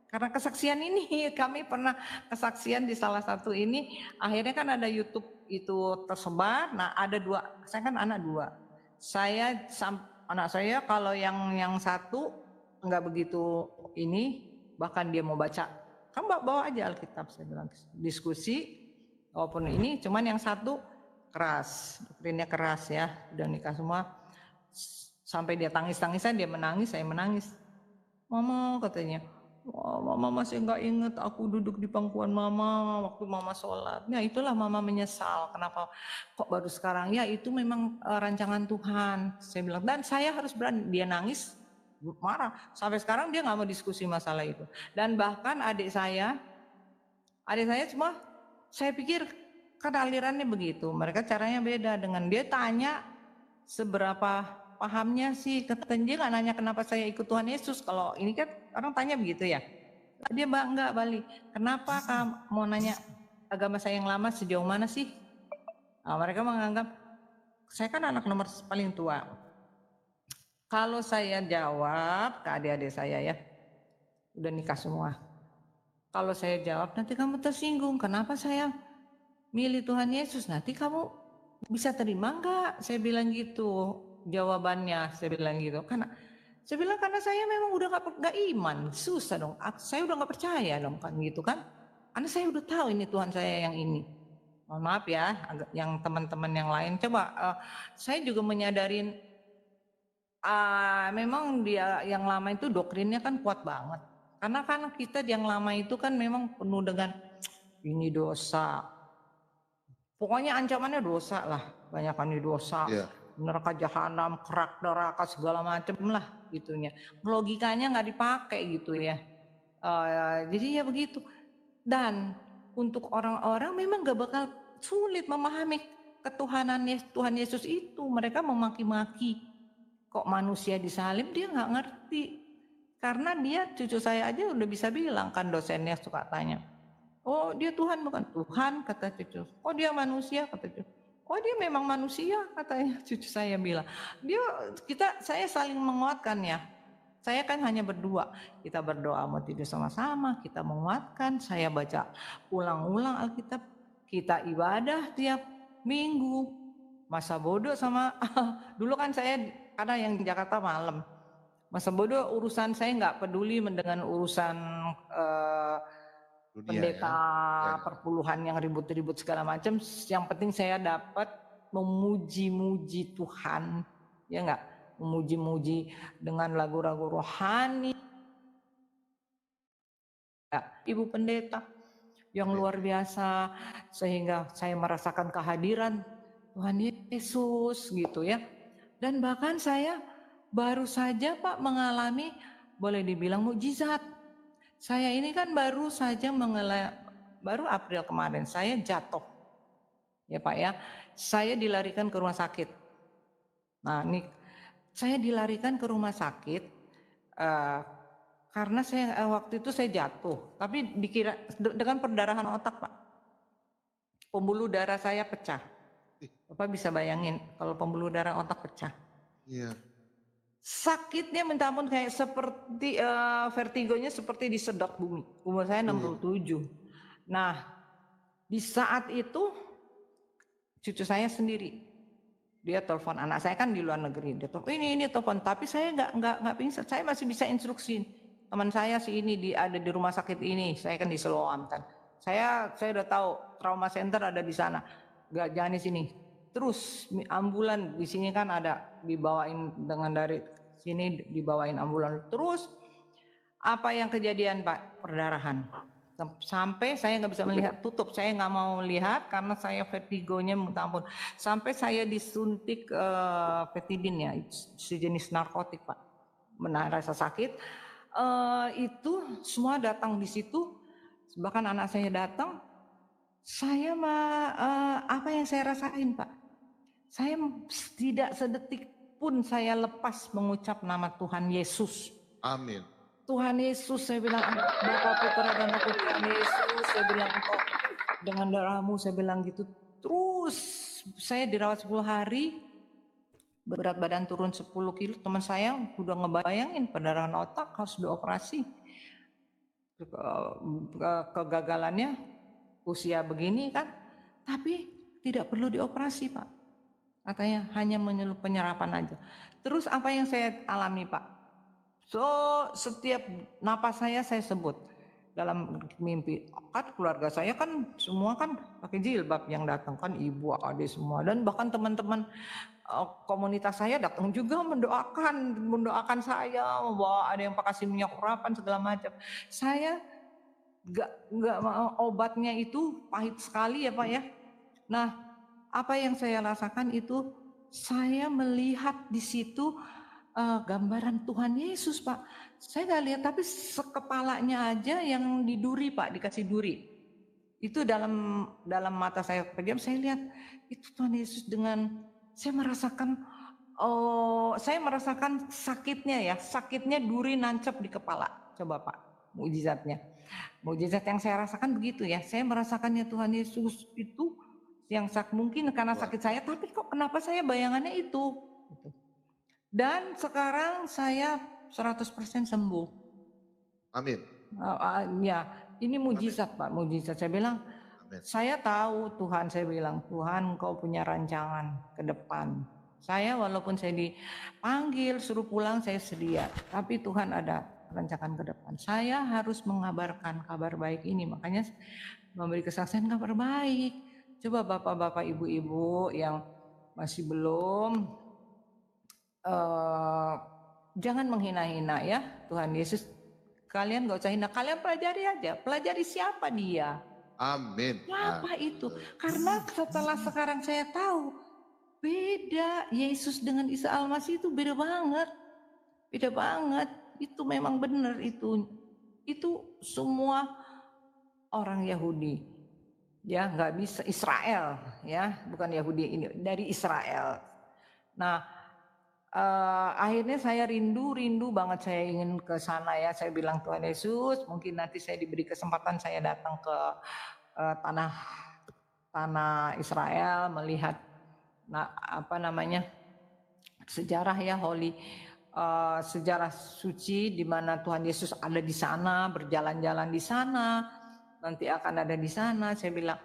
karena kesaksian ini, kami pernah kesaksian di salah satu ini. Akhirnya kan ada YouTube itu tersebar. Nah ada 2, saya kan anak 2. Anak saya kalau yang satu nggak begitu ini, bahkan dia mau baca, kamu bawa aja Alkitab, saya bilang diskusi. Walaupun ini cuman yang satu keras, doktrinnya keras ya, udah nikah semua. Sampai dia tangis-tangisan, dia menangis, saya menangis. Mama katanya, wah, mama masih nggak inget aku duduk di pangkuan mama waktu mama sholat. Ya itulah mama menyesal, kenapa kok baru sekarang. Ya itu memang rancangan Tuhan, saya bilang. Dan saya harus berani, dia nangis, marah. Sampai sekarang dia nggak mau diskusi masalah itu. Dan bahkan adik saya semua, saya pikir kan alirannya begitu, mereka caranya beda dengan dia tanya seberapa pahamnya sih, katanya dia nggak nanya kenapa saya ikut Tuhan Yesus, kalau ini kan orang tanya begitu ya, dia enggak balik, kenapa kamu mau nanya agama saya yang lama sejauh mana sih? Nah, mereka menganggap saya kan anak nomor paling tua. Kalau saya jawab ke adik-adik saya ya, udah nikah semua. Kalau saya jawab nanti kamu tersinggung, kenapa saya milih Tuhan Yesus, nanti kamu bisa terima enggak? Saya bilang gitu jawabannya, saya bilang gitu. Karena saya memang udah gak iman, susah dong. Saya udah gak percaya dong kan gitu kan. Karena saya udah tahu ini Tuhan saya yang ini. Mohon maaf ya, yang teman-teman yang lain. Coba saya juga menyadarin memang dia yang lama itu doktrinnya kan kuat banget. Karena kan kita yang lama itu kan memang penuh dengan ini dosa. Pokoknya ancamannya dosa lah, banyakkan ini dosa. Iya. Neraka jahanam, kerak neraka segala macam lah gitunya. Logikanya nggak dipakai gitu ya. Jadi ya begitu. Dan untuk orang-orang memang gak bakal sulit memahami ketuhanan Tuhan Yesus itu. Mereka memaki-maki. Kok manusia disalib, dia nggak ngerti. Karena dia, cucu saya aja udah bisa bilang kan, dosennya suka tanya, oh dia Tuhan bukan? Tuhan, kata cucu. Oh dia manusia, kata cucu. Oh dia memang manusia, katanya cucu saya bilang. Saya saling menguatkan ya. Saya kan hanya berdua. Kita berdoa mau tidur sama-sama, kita menguatkan. Saya baca ulang-ulang Alkitab. Kita ibadah tiap minggu. Masa bodoh sama dulu kan saya karena yang di Jakarta malam. Masa bodoh urusan saya nggak peduli dengan urusan Dunia, pendeta ya. perpuluhan yang ribut-ribut segala macam. Yang penting saya dapat memuji-muji Tuhan, ya enggak, memuji-muji dengan lagu-lagu rohani. Ya, Ibu Pendeta yang luar biasa, sehingga saya merasakan kehadiran Tuhan Yesus gitu ya. Dan bahkan saya baru saja Pak mengalami, boleh dibilang mukjizat. Saya ini kan baru saja baru April kemarin saya jatuh, ya Pak ya. Saya dilarikan ke rumah sakit. Nah ini saya dilarikan ke rumah sakit karena saya waktu itu saya jatuh, tapi dikira dengan perdarahan otak Pak. Pembuluh darah saya pecah. Bapak bisa bayangin kalau pembuluh darah otak pecah. Iya. Sakitnya minta ampun, kayak seperti vertigonya seperti disedot bumi. Umur saya 67. Nah, di saat itu cucu saya sendiri. Dia telepon, anak saya kan di luar negeri. Dia telepon, ini telepon, tapi saya nggak pingsan. Saya masih bisa instruksi. Teman saya ada di rumah sakit ini. Saya kan di Siloam kan. Saya udah tahu trauma center ada di sana. Jangan di sini. Terus ambulan di sini kan ada, dibawain dengan dari sini dibawain ambulan. Terus apa yang kejadian Pak? Perdarahan. Sampai saya nggak bisa melihat, tutup. Saya nggak mau lihat karena saya vertigonya minta ampun. Sampai saya disuntik petidin ya, sejenis narkotik Pak. Rasa sakit. Itu semua datang di situ. Bahkan anak saya datang. Saya apa yang saya rasain Pak? Saya tidak sedetik pun saya lepas mengucap nama Tuhan Yesus. Amin. Tuhan Yesus, saya bilang, Bapa, Putra dan Roh Kudus, Tuhan Yesus, saya bilang, engkau dengan darahmu, saya bilang gitu. Terus saya dirawat 10 hari, berat badan turun 10 kilo. Teman saya udah ngebayangin perdarahan otak harus dioperasi. Kegagalannya usia begini kan, tapi tidak perlu dioperasi Pak. Katanya hanya menyeluruh penyerapan aja. Terus apa yang saya alami Pak? So setiap napas saya sebut dalam mimpi. Kan keluarga saya kan semua kan pakai jilbab, yang datang kan ibu, adik semua, dan bahkan teman-teman komunitas saya datang juga mendoakan saya, bahwa ada yang pakai minyak urapan segala macam. Saya nggak mau, obatnya itu pahit sekali ya Pak ya. Nah, apa yang saya rasakan itu, saya melihat di situ gambaran Tuhan Yesus Pak. Saya nggak lihat, tapi sekepalanya aja yang diduri Pak, dikasih duri. Itu dalam mata saya kejam, saya lihat itu Tuhan Yesus dengan, saya merasakan sakitnya duri nancep di kepala. Coba Pak, mukjizatnya. Mukjizat yang saya rasakan begitu ya. Saya merasakannya Tuhan Yesus itu yang mungkin karena sakit saya, tapi kok kenapa saya bayangannya itu. Dan sekarang saya 100% sembuh. Amin. Ya, ini mujizat Pak, mujizat. Saya bilang, amin. Saya tahu Tuhan, saya bilang, Tuhan Engkau punya rancangan ke depan. Saya walaupun saya dipanggil, suruh pulang, saya sedia. Tapi Tuhan ada rancangan ke depan. Saya harus mengabarkan kabar baik ini, makanya memberi kesaksian kabar baik. Coba bapak-bapak, ibu-ibu yang masih belum jangan menghina-hina ya Tuhan Yesus. Kalian gak usah hina, kalian pelajari aja, pelajari siapa dia. Amin. Siapa itu? Karena setelah sekarang saya tahu, beda Yesus dengan Isa Al-Masih itu beda banget. Beda banget. Itu memang benar itu. Itu semua orang Yahudi. Ya, nggak bisa Israel ya, bukan Yahudi ini, dari Israel. Nah, akhirnya saya rindu banget, saya ingin ke sana ya. Saya bilang Tuhan Yesus, mungkin nanti saya diberi kesempatan saya datang ke tanah Israel melihat sejarah ya sejarah suci di mana Tuhan Yesus ada di sana, berjalan-jalan di sana, nanti akan ada di sana. Saya bilang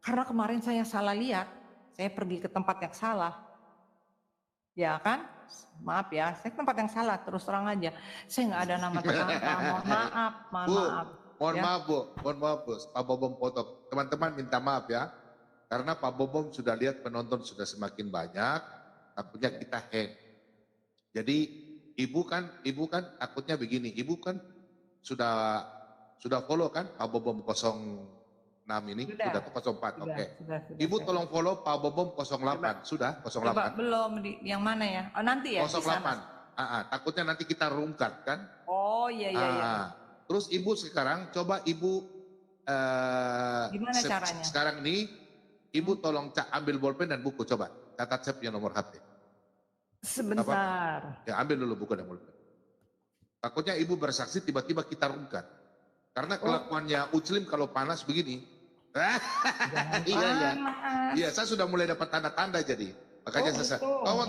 karena kemarin saya salah lihat, saya pergi ke tempat yang salah. Ya kan? Maaf ya, saya ke tempat yang salah, terus terang aja. Saya nggak ada nama tersangka, mohon maaf. Mohon ya. maaf Bu, Pak Bobom potong. Teman-teman minta maaf ya, karena Pak Bobom sudah lihat penonton sudah semakin banyak, takutnya kita hang. Jadi ibu kan takutnya begini, ibu kan sudah follow kan Pak Bobom 06 ini, sudah 04, oke. Ibu tolong follow Pak Bobom 08, sudah 08. Coba belum, yang mana ya? Oh nanti ya? 08, takutnya nanti kita rungkat kan. Oh iya. Terus ibu sekarang, coba ibu gimana caranya? Sekarang ini, ibu tolong ambil bolpen dan buku, coba catat saya punya nomor HP. Sebentar. Ya ambil dulu buku dan bolpen. Takutnya ibu bersaksi tiba-tiba kita rungkat. Karena kelakuannya Uclim kalau panas begini. Iya, saya sudah mulai dapat tanda-tanda jadi. Makanya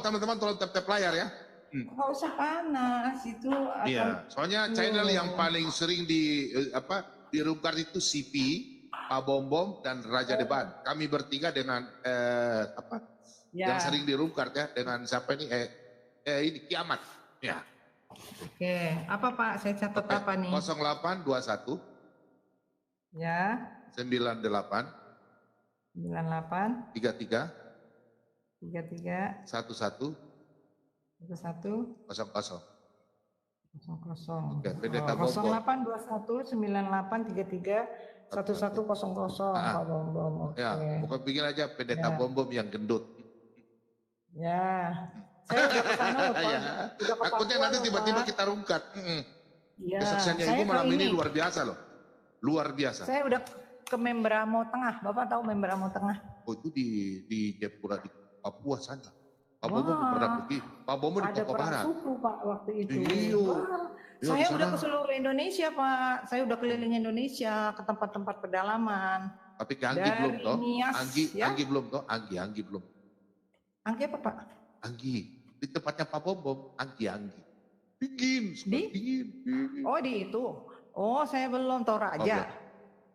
teman-teman tolong tap layar ya. Nggak usah panas itu. Iya, soalnya channel yang paling sering dirungkat itu CP, Pak Bom dan Raja Deban. Kami bertiga dengan yang sering dirungkat ya dengan siapa ini ini Kiamat. Ya. Oke, apa Pak? Saya catat apa nih? 0821. Ya. 98 33 33 11 00. Oke, pendeta Bom. 0821 98 33 1100. Pak Bom. Ya, bukan bikin aja pendeta Bom yang gendut. Ya. Saya udah ke sana loh, Pak. Ya. Takutnya nanti tiba-tiba kita rungkat. Iya. Kesaksiannya ibu malam ini luar biasa loh. Luar biasa. Saya udah ke Membramo Tengah. Bapak tahu Membramo Tengah? Oh itu di Jayapura di Papua sana. Pak Bomo pernah pergi. Pak Bomo di Papua Barat. Ada suku Pak waktu itu. Iya. Saya udah ke seluruh Indonesia Pak. Saya udah keliling Indonesia ke tempat-tempat pedalaman. Tapi ke Anggi belum toh? Anggi belum toh? Anggi belum. Anggi apa Pak? Anggi. Di tempatnya Pak Bom. Anggi. Dingin. Oh di itu. Oh saya belum, Toraja.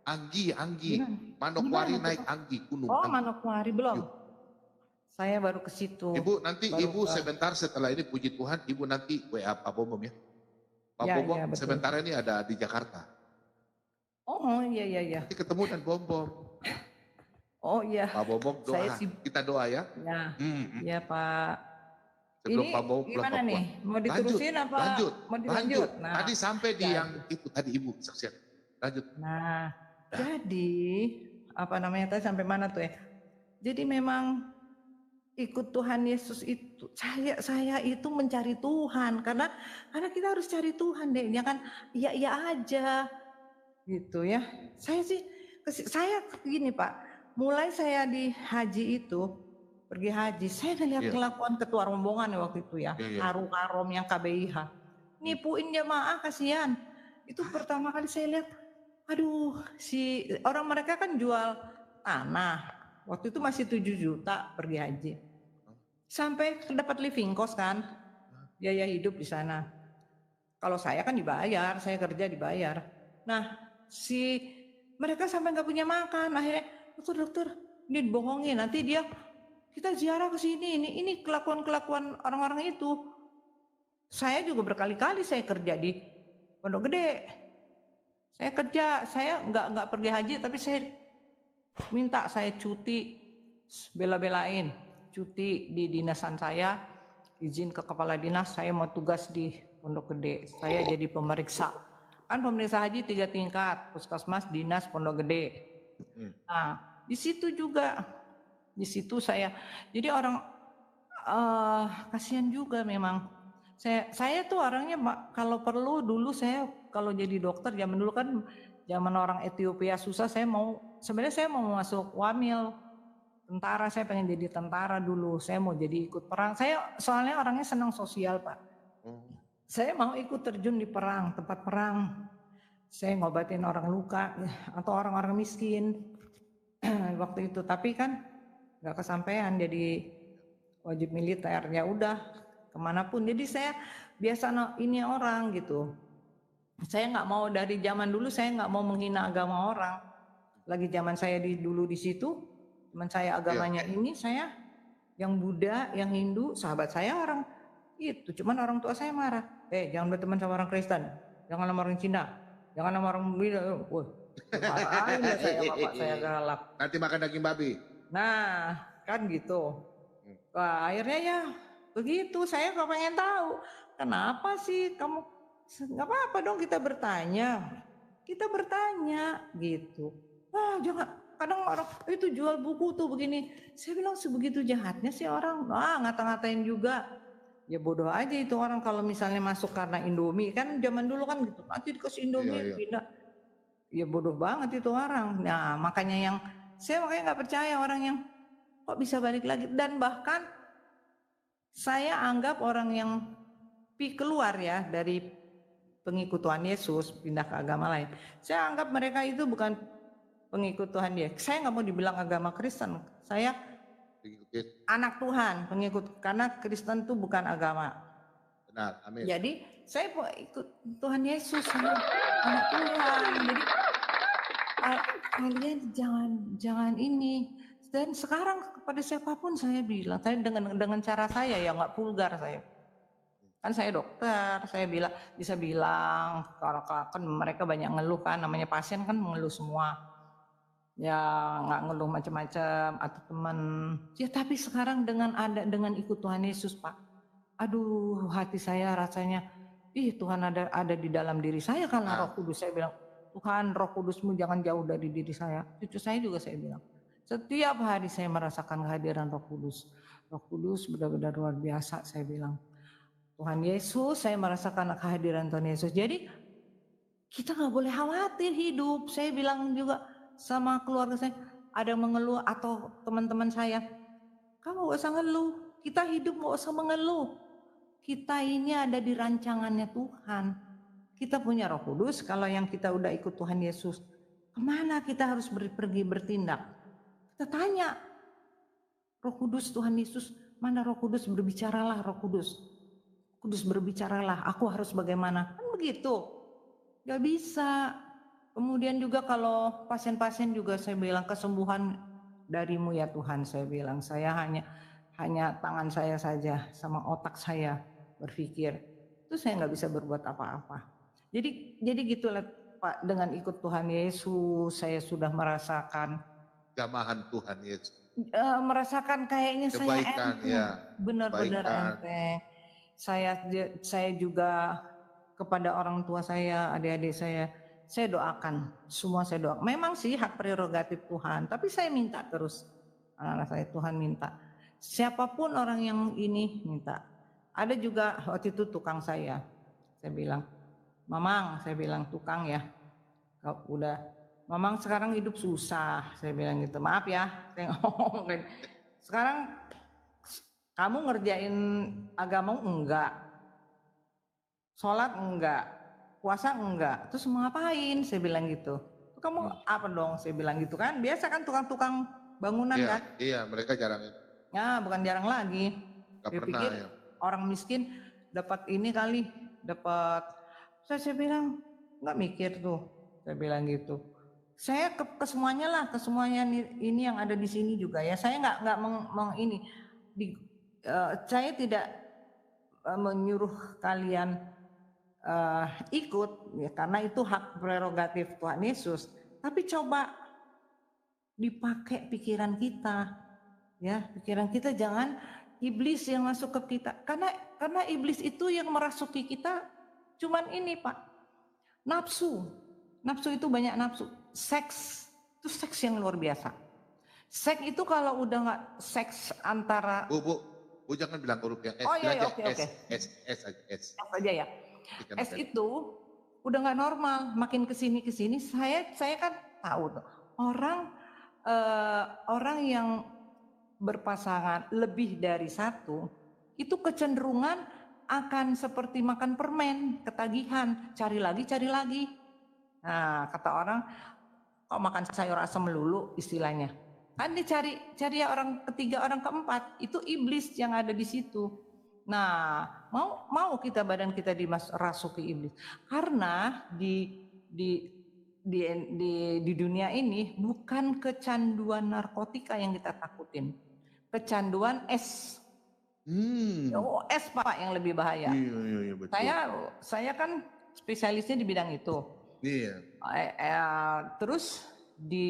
Anggi. Manokwari naik Anggi gunung. Oh Manokwari belum. Saya baru ke situ. Ibu nanti sebentar setelah ini puji Tuhan, ibu nanti WA Pak Bom ya. Pak Bom sebentar ini ada di Jakarta. Oh iya. Nanti ketemu dan Bom. Oh iya. Pak Bom doa. Kita doa ya. Ya Pak. Sebelum Ini Pak Bom gimana nih? Mau diterusin apa? Mau dilanjut? Nah, tadi sampai di yang itu tadi ibu saksian. Lanjut. Nah, jadi tadi sampai mana tuh ya? Jadi memang ikut Tuhan Yesus itu saya itu mencari Tuhan karena kita harus cari Tuhan deh, jangan iya aja gitu ya. Saya gini Pak, mulai saya di haji itu pergi haji, saya ngeliat kelakuan ketua rombongan waktu itu ya, karom yang KBIH nipuin jamaah, kasihan. Itu pertama kali saya lihat, aduh si orang mereka kan jual tanah. Waktu itu masih 7 juta pergi haji. Sampai dapat living cost kan. Biaya hidup di sana. Kalau saya kan dibayar, saya kerja dibayar. Nah, mereka sampai nggak punya makan. Akhirnya, dokter, ini dibohongin. Nanti kita ziarah ke sini. Ini kelakuan orang-orang itu. Saya juga berkali-kali saya kerja di Pondok Gede. Saya nggak pergi haji, tapi saya cuti, bela-belain cuti di dinasan saya izin ke kepala dinas, saya mau tugas di Pondok Gede, saya jadi pemeriksa. Kan pemeriksa haji 3 tingkat, puskesmas, dinas, Pondok Gede. Nah, di situ juga, di situ saya, jadi orang kasihan juga memang. Saya tuh orangnya kalau perlu dulu saya kalau jadi dokter zaman dulu kan zaman orang Ethiopia susah, sebenarnya saya mau masuk Wamil tentara, saya pengen jadi tentara dulu, saya mau jadi ikut perang. Saya soalnya orangnya senang sosial, Pak. Saya mau ikut terjun di perang, tempat perang. Saya ngobatin orang luka atau orang-orang miskin waktu itu. Tapi kan nggak kesampaian jadi wajib militer. Ya udah kemanapun. Jadi saya biasa ini orang gitu. Saya nggak mau dari zaman dulu saya nggak mau menghina agama orang. Lagi zaman saya dulu di situ. Teman saya agamanya ini, saya yang Buddha, yang Hindu, sahabat saya orang itu. Cuman orang tua saya marah. Jangan berteman sama orang Kristen, jangan sama orang Cina, jangan sama orang Buddha. Wah, marahin saya, bapak saya galak. Nanti makan daging babi. Nah, kan gitu. Wah, akhirnya ya begitu. Saya kok pengen tahu, kenapa sih kamu? Nggak apa-apa dong kita bertanya gitu. Wah, jangan. Kadang orang itu jual buku tuh begini. Saya bilang sebegitu jahatnya sih orang. Ngata-ngatain juga. Ya bodoh aja itu orang kalau misalnya masuk karena Indomie. Kan zaman dulu kan gitu. Nanti dikasih Indomie pindah. Ya bodoh banget itu orang. Nah makanya saya nggak percaya orang yang kok bisa balik lagi. Dan bahkan saya anggap orang yang keluar ya dari pengikut Tuhan Yesus pindah ke agama lain. Saya anggap mereka itu bukan pengikut Tuhan dia. Saya nggak mau dibilang agama Kristen. Saya anak Tuhan, pengikut. Karena Kristen itu bukan agama. Benar, amin. Jadi saya ikut Tuhan Yesus, anak Tuhan. Jadi kalian jangan ini. Dan sekarang kepada siapapun saya bilang, saya dengan cara saya ya nggak vulgar saya. Kan saya dokter, saya bisa bilang kalau kan mereka banyak ngeluh kan, namanya pasien kan mengeluh semua. Ya nggak ngeluh macam-macam atau teman ya, tapi sekarang dengan ikut Tuhan Yesus, Pak, aduh hati saya rasanya Tuhan ada di dalam diri saya karena Roh Kudus. Saya bilang, Tuhan, Roh Kudusmu jangan jauh dari diri saya. Cucu saya juga saya bilang, setiap hari saya merasakan kehadiran Roh Kudus. Roh Kudus benar-benar luar biasa, saya bilang. Tuhan Yesus, saya merasakan kehadiran Tuhan Yesus. Jadi kita nggak boleh khawatir hidup. Saya bilang juga sama keluarga saya, ada yang mengeluh atau teman-teman saya, kamu gak usah ngeluh, kita hidup gak usah mengeluh, kita ini ada di rancangannya Tuhan, kita punya Roh Kudus. Kalau yang kita udah ikut Tuhan Yesus, kemana kita harus pergi bertindak? Kita tanya Roh Kudus, Tuhan Yesus, mana Roh Kudus? Berbicaralah Roh Kudus, Kudus berbicaralah, aku harus bagaimana? Kan begitu, gak bisa. Kemudian juga kalau pasien-pasien juga saya bilang, kesembuhan darimu ya Tuhan. Saya bilang, saya hanya tangan saya saja sama otak saya berpikir, itu saya nggak bisa berbuat apa-apa. Jadi gitulah Pak, dengan ikut Tuhan Yesus saya sudah merasakan jamahan Tuhan Yesus. Merasakan kayaknya kebaikan, saya enteng, benar-benar enteng. Saya juga kepada orang tua saya, adik-adik saya doakan, semua saya doakan. Memang sih hak prerogatif Tuhan, tapi saya minta terus, anak-anak saya Tuhan minta. Siapapun orang yang ini minta. Ada juga waktu itu tukang saya bilang, Mamang, saya bilang tukang ya, kau udah, Mamang sekarang hidup susah, saya bilang gitu. Maaf ya, saya ngomong. Sekarang kamu ngerjain agamamu enggak, sholat enggak, puasa enggak, terus mau ngapain? Saya bilang gitu. Kamu apa dong? Saya bilang gitu kan. Biasa kan tukang-tukang bangunan kan? Iya, mereka jarang. Ya, bukan jarang lagi. Gak pernah ya. Orang miskin dapat ini kali, dapat. Saya bilang nggak mikir tuh. Saya bilang gitu. Saya ke semuanya lah, ke semuanya ini yang ada di sini juga ya. Saya nggak ini. Saya tidak menyuruh kalian ikut ya, karena itu hak prerogatif Tuhan Yesus. Tapi coba dipakai pikiran kita, ya pikiran kita jangan iblis yang masuk ke kita. Karena iblis itu yang merasuki kita cuman ini Pak, nafsu. Nafsu itu banyak nafsu. Seks, itu seks yang luar biasa. Seks itu kalau udah nggak seks antara... Bu jangan bilang huruf ya. S, oh iya, aja. oke. S aja. S. S aja ya. S itu udah nggak normal. Makin kesini saya kan tahu tuh orang yang berpasangan lebih dari satu itu kecenderungan akan seperti makan permen, ketagihan, cari lagi. Nah, kata orang kok makan sayur asam melulu istilahnya. Kan dicari ya orang ketiga, orang keempat, itu iblis yang ada di situ. Nah, mau kita badan kita dirasuki iblis. Karena di dunia ini bukan kecanduan narkotika yang kita takutin. Kecanduan es. Oh, es Pak yang lebih bahaya. Iya, betul. Saya kan spesialisnya di bidang itu. Iya. Terus di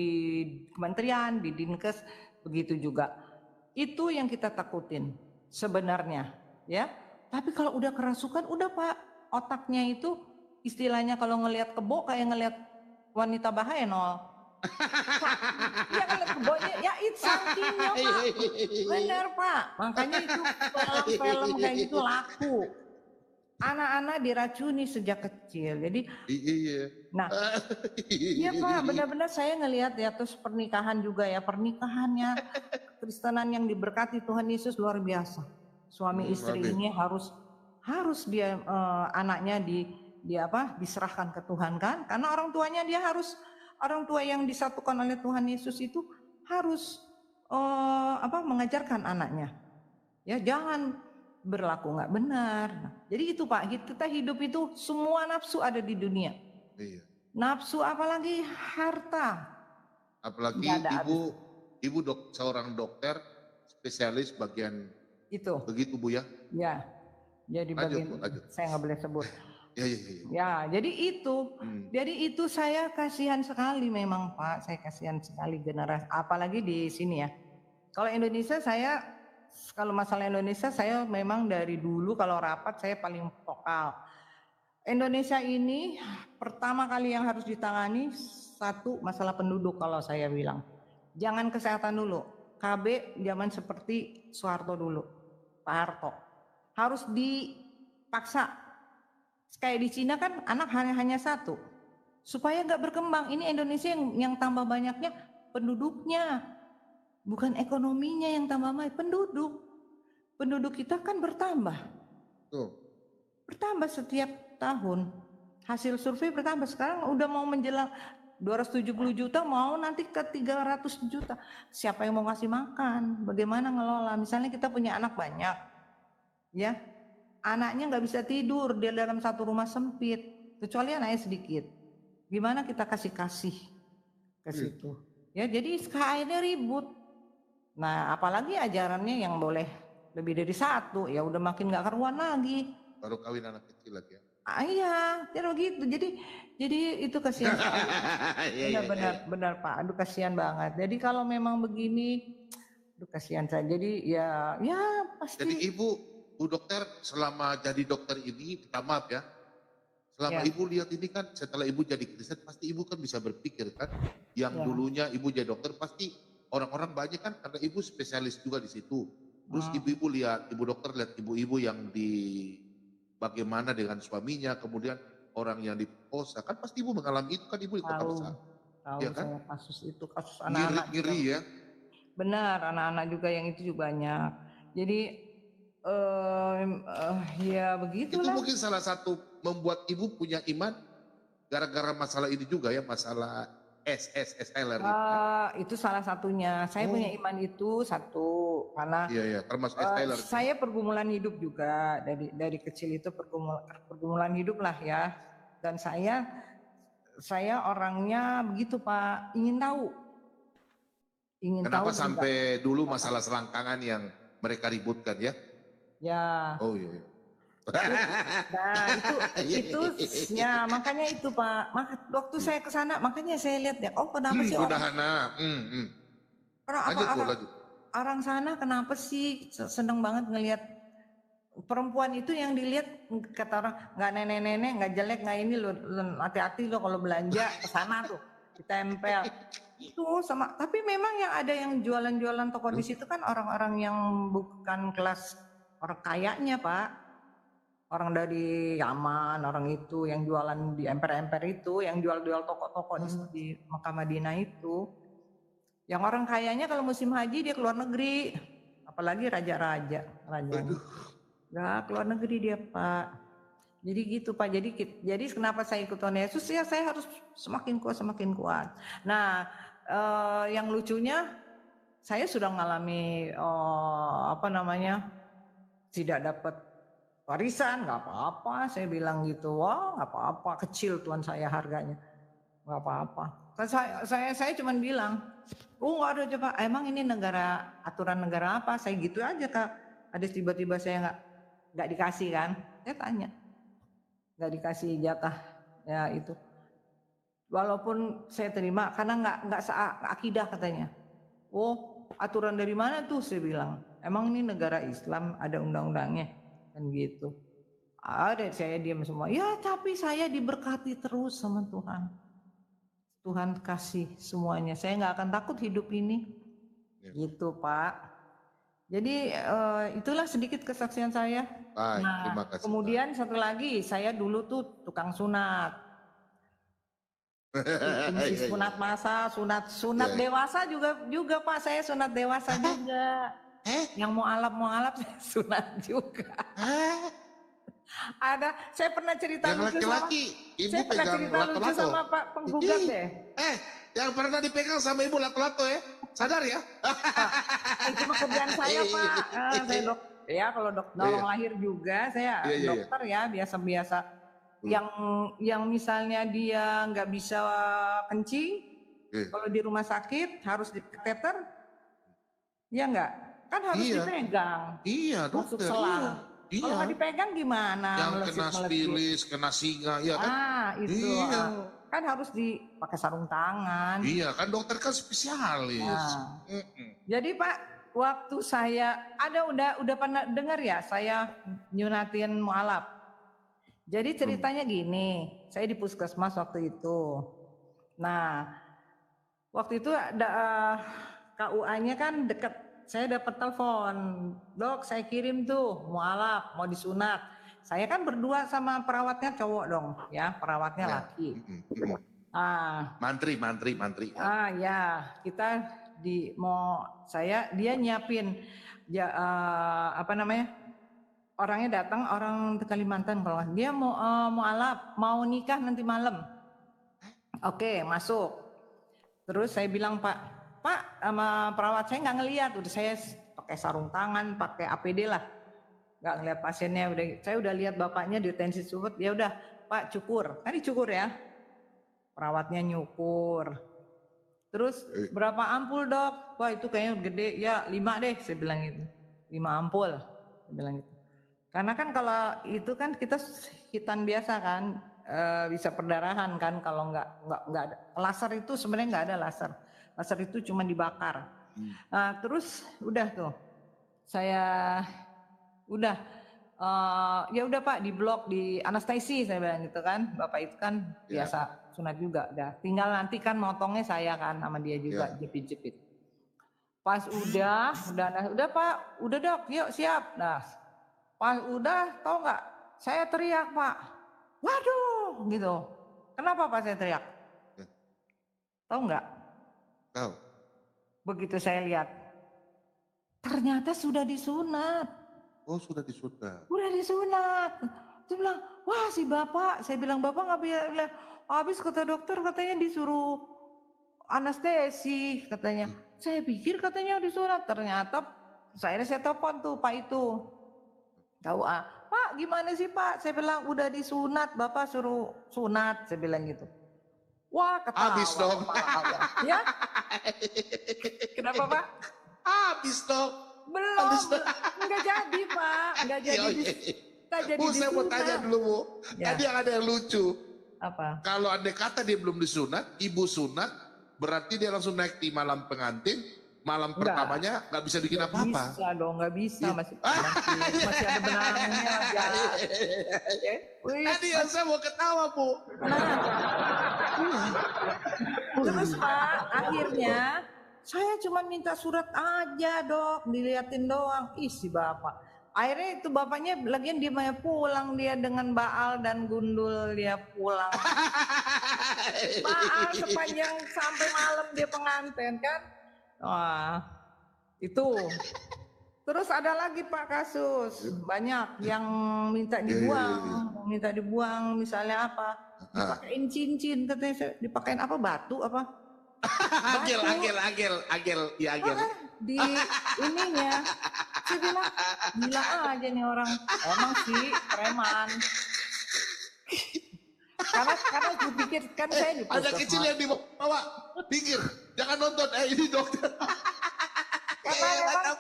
kementerian, di Dinkes begitu juga. Itu yang kita takutin sebenarnya, ya. Tapi kalau udah kerasukan, udah Pak, otaknya itu istilahnya kalau ngelihat kebo kayak ngelihat wanita bahaya nol. Ya kan kebonya, ya itu sampingnya Pak. Benar Pak. Makanya itu film kayak gitu laku. Anak-anak diracuni sejak kecil. Jadi iya. Nah, iya Pak, benar-benar saya ngelihat ya, terus pernikahan juga ya, pernikahannya Kristenan yang diberkati Tuhan Yesus luar biasa. Suami istri ini harus dia anaknya diserahkan ke Tuhan kan? Karena orang tuanya orang tua yang disatukan oleh Tuhan Yesus itu harus mengajarkan anaknya. Ya, jangan berlaku nggak benar. Nah, jadi itu Pak, kita hidup itu semua nafsu ada di dunia. Iya. Nafsu apalagi harta. Apalagi ibu seorang dokter spesialis bagian itu. Begitu Bu ya? Ya. Jadi bagian saya nggak boleh sebut. Ya. Ya, jadi itu. Jadi itu saya kasihan sekali memang Pak, saya kasihan sekali generasi apalagi di sini ya. Kalau Indonesia kalau masalah Indonesia saya memang dari dulu kalau rapat saya paling vokal. Indonesia ini pertama kali yang harus ditangani satu masalah penduduk kalau saya bilang. Jangan kesehatan dulu. KB zaman seperti Soeharto dulu, Pak Harto. Harus dipaksa. Kayak di Cina kan anak hanya satu. Supaya nggak berkembang. Ini Indonesia yang tambah banyaknya penduduknya. Bukan ekonominya yang tambah banyak, penduduk kita kan bertambah. Bertambah setiap tahun. Hasil survei bertambah, sekarang udah mau menjelang 270 juta, mau nanti ke 300 juta. Siapa yang mau ngasih makan? Bagaimana ngelola? Misalnya kita punya anak banyak, ya, anaknya nggak bisa tidur di dalam satu rumah sempit, kecuali anaknya sedikit. Gimana kita kasih ke situ? Ya, jadi akhirnya ribut. Nah, apalagi ajarannya yang boleh lebih dari satu, ya udah makin nggak karuan lagi. Baru kawin anak kecil lagi ya. Iya, jadi begitu. Jadi itu kasihan sekali. Benar Pak. Aduh kasihan banget. Jadi kalau memang begini, aduh kasihan saya. Jadi ya pasti. Jadi Bu dokter selama jadi dokter ini, minta maaf ya. Selama Ibu lihat ini kan setelah Ibu jadi Kristen pasti Ibu kan bisa berpikir kan, yang dulunya Ibu jadi dokter pasti orang-orang banyak kan karena Ibu spesialis juga di situ. Terus ibu-ibu lihat, Ibu dokter lihat ibu-ibu yang bagaimana dengan suaminya, kemudian orang yang diperkosa, kan pasti Ibu mengalami itu kan, Ibu di Kota Besar. Tahu ya kan? Kasus anak-anak. Ngiri ya. Benar, anak-anak juga yang itu juga banyak. Jadi ya begitulah. Itu mungkin salah satu membuat Ibu punya iman gara-gara masalah ini juga ya, masalah SLR itu salah satunya. Saya punya iman itu satu karena termasuk SLR. Saya pergumulan hidup juga dari kecil itu pergumulan hidup lah ya. Dan saya orangnya begitu Pak, ingin tahu. Kenapa sampai juga. Dulu masalah selangkangan yang mereka ributkan ya? Ya. Oh iya. Nah itu ya makanya itu Pak, waktu saya ke sana makanya saya lihat ya, oh kenapa sih udah lanjut. orang sana kenapa sih seneng banget ngelihat perempuan itu yang dilihat, kata orang nggak nenek-nenek, nggak jelek, nggak ini lo, hati-hati lo kalau belanja ke sana tuh ditempel itu sama. Tapi memang yang ada yang jualan-jualan toko di situ kan orang-orang yang bukan kelas orang kayanya Pak, orang dari Yaman, orang itu yang jualan di emper-emper itu, yang jual-jual toko-toko di Mekah Madinah itu. Yang orang kayanya kalau musim haji dia keluar negeri, apalagi raja-raja, rajanya. Nggak keluar negeri dia Pak. Jadi gitu Pak. Jadi kenapa saya ikut Tuhan Yesus ya, saya harus semakin kuat. Nah, yang lucunya saya sudah mengalami tidak dapat warisan, nggak apa-apa. Saya bilang gitu, wah nggak apa-apa, kecil Tuhan saya harganya, nggak apa-apa. Saya cuma bilang, nggak ada coba. Emang ini aturan negara apa? Saya gitu aja Kak. Ada tiba-tiba saya nggak dikasih kan? Saya tanya, nggak dikasih jatah ya itu. Walaupun saya terima karena nggak akidah katanya. Oh, aturan dari mana tuh? Saya bilang, emang ini negara Islam ada undang-undangnya kan gitu. Ada, saya diam semua. Ya tapi saya diberkati terus sama Tuhan. Tuhan kasih semuanya. Saya nggak akan takut hidup ini. Gitu Pak. Jadi itulah sedikit kesaksian saya. Baik, Nah, terima kasih. kemudian satu lagi, saya dulu tuh tukang sunat. Sunat masa, sunat dewasa juga Pak, saya sunat dewasa juga. Yang mau alap saya sunat juga. Ada, saya pernah cerita Yang lucu laki-laki, ibu saya pernah pegang cerita lucu lato-lato. sama Pak penggugat deh. Yang pernah dipegang sama ibu lato-lato ya, sadar ya? Itu pekerjaan saya Pak. Saya ya kalau nolong lahir juga, saya dokter ya biasa-biasa. Yang misalnya dia nggak bisa kencing, kalau di rumah sakit harus dikateter, ya nggak? Kan harus dipegang. Iya Masuk dokter. selang. Kalau nggak dipegang gimana? Yang kena stilis, kena singa, ya kan? Itu kan harus dipakai sarung tangan. Iya kan dokter kan spesialis. Jadi Pak, waktu saya udah pernah dengar ya saya nyunatin mualaf. Jadi ceritanya gini, saya di puskesmas waktu itu. Nah, waktu itu ada KUA-nya kan deket. Saya dapat telepon, dok saya kirim tuh mualaf mau disunat. Saya kan berdua sama perawatnya cowok dong, ya perawatnya laki. Mantri. Ya kita dia nyiapin orangnya datang, orang Kalimantan kalau dia mau mualaf, mau nikah nanti malam. Oke, masuk. Terus saya bilang Pak sama perawat saya nggak ngelihat, udah saya pakai sarung tangan, pakai APD lah, nggak ngelihat pasiennya. Saya udah lihat bapaknya di tensi subut, ya udah Pak cukur, kan dicukur ya, perawatnya nyukur. Terus berapa ampul dok? Wah itu kayaknya gede, ya 5 deh, saya bilang gitu, 5 ampul, saya bilang gitu. Karena kan kalau itu kan kita hitan biasa kan, bisa perdarahan kan kalau nggak ada. Laser itu sebenarnya nggak ada laser. Laser itu cuma dibakar. Nah, terus udah tuh, saya udah ya udah Pak di blok di anestesi saya bilang gitu kan. Bapak itu kan biasa sunat juga. Tinggal nanti kan motongnya saya kan sama dia juga jepit-jepit. Pas udah Pak, udah dok, yuk siap. Nah, pas udah tau nggak? Saya teriak Pak, waduh gitu. Kenapa Pak saya teriak? Tahu nggak? Tahu. Begitu saya lihat, ternyata sudah disunat. Oh sudah disunat. Sudah disunat. Saya bilang, wah si bapak. Saya bilang bapak nggak bilang. Habis kata dokter katanya disuruh anestesi katanya. Saya pikir katanya disunat. Ternyata saya telepon tuh Pak itu. Tahu Pak gimana sih Pak? Saya bilang udah disunat. Bapak suruh sunat. Saya bilang gitu. Wah ketawa. Habis dong. Ya? Kenapa Pak? Habis dong. Belum. Enggak jadi Pak. Enggak jadi. Bu saya mau tanya dulu Bu. Tadi ada yang lucu. Apa? Kalau andai kata dia belum disunat, ibu sunat, berarti dia langsung naik di malam pengantin, malam Enggak. pertamanya nggak bisa bikin apa-apa. Bisa dong, nggak bisa. Iya. Masih ada benangnya. Wih, Tadi yang saya mau ketawa, Bu. terus Pak, akhirnya saya cuma minta surat aja dok, diliatin doang. Ih si bapak. Akhirnya itu bapaknya lagian dia mau pulang dia dengan baal dan gundul dia pulang. Baal sepanjang sampai malam dia pengantin kan. Wah itu. Terus ada lagi Pak kasus banyak yang minta dibuang, misalnya apa? Dipakein cincin katanya, dipakein apa batu apa? Agel. Di ininya saya bilang gila aja nih orang, emang sih preman. karena gue pikir kan saya di Ada kecil yang dibawa, pinggir, jangan nonton, ini dokter. karena memang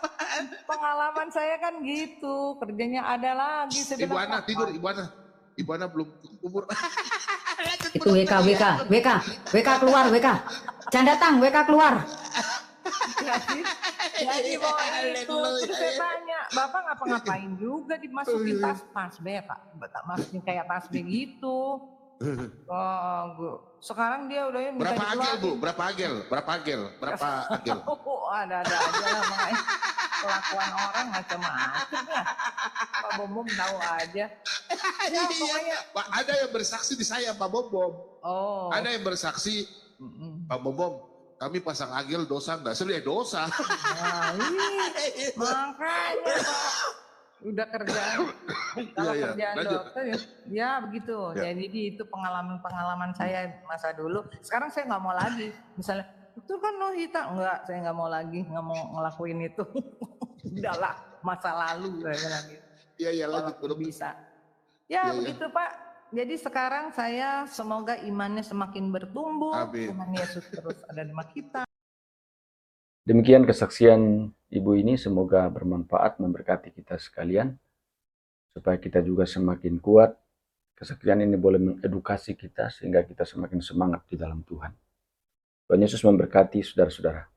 pengalaman saya kan gitu, kerjanya ada lagi. Saya Ibu bilang, Ana tidur, Ibu Ana belum cukup umur. Itu WK keluar, WK. Jangan datang, WK keluar. jadi bawa itu. Terus saya tanya, Bapak ngapa-ngapain juga dimasukin tas B, Pak? Masukin kayak tas B gitu. Sekarang dia udah minta Berapa agel, dikeluarin. Bu? Berapa agel? Ada aja lah makanya kelakuan orang macam-macam ya. Pak Bom tahu aja. Ya, pokoknya. Pak, ada yang bersaksi di saya, Pak Bom. Oh. Ada yang bersaksi, Pak Bom, kami pasang agel dosa nggak? Sebenarnya dosa. Nah, makanya Pak, udah kerjaan. Kalau Iya, kerjaan lanjut. dokter ya begitu. Ya. Jadi itu pengalaman saya masa dulu. Sekarang saya nggak mau lagi. Misalnya, dokter kan Nohita, enggak, saya nggak mau lagi, nggak mau ngelakuin itu. Udahlah, masa lalu saya bilang gitu. Iya, lanjut. Kalau bisa. Iya, Ya begitu Pak. Jadi sekarang saya semoga imannya semakin bertumbuh. Amin. Tuhan Yesus terus ada di kita. Demikian kesaksian ibu ini, semoga bermanfaat, memberkati kita sekalian, supaya kita juga semakin kuat. Kesaksian ini boleh mengedukasi kita sehingga kita semakin semangat di dalam Tuhan. Tuhan Yesus memberkati saudara-saudara.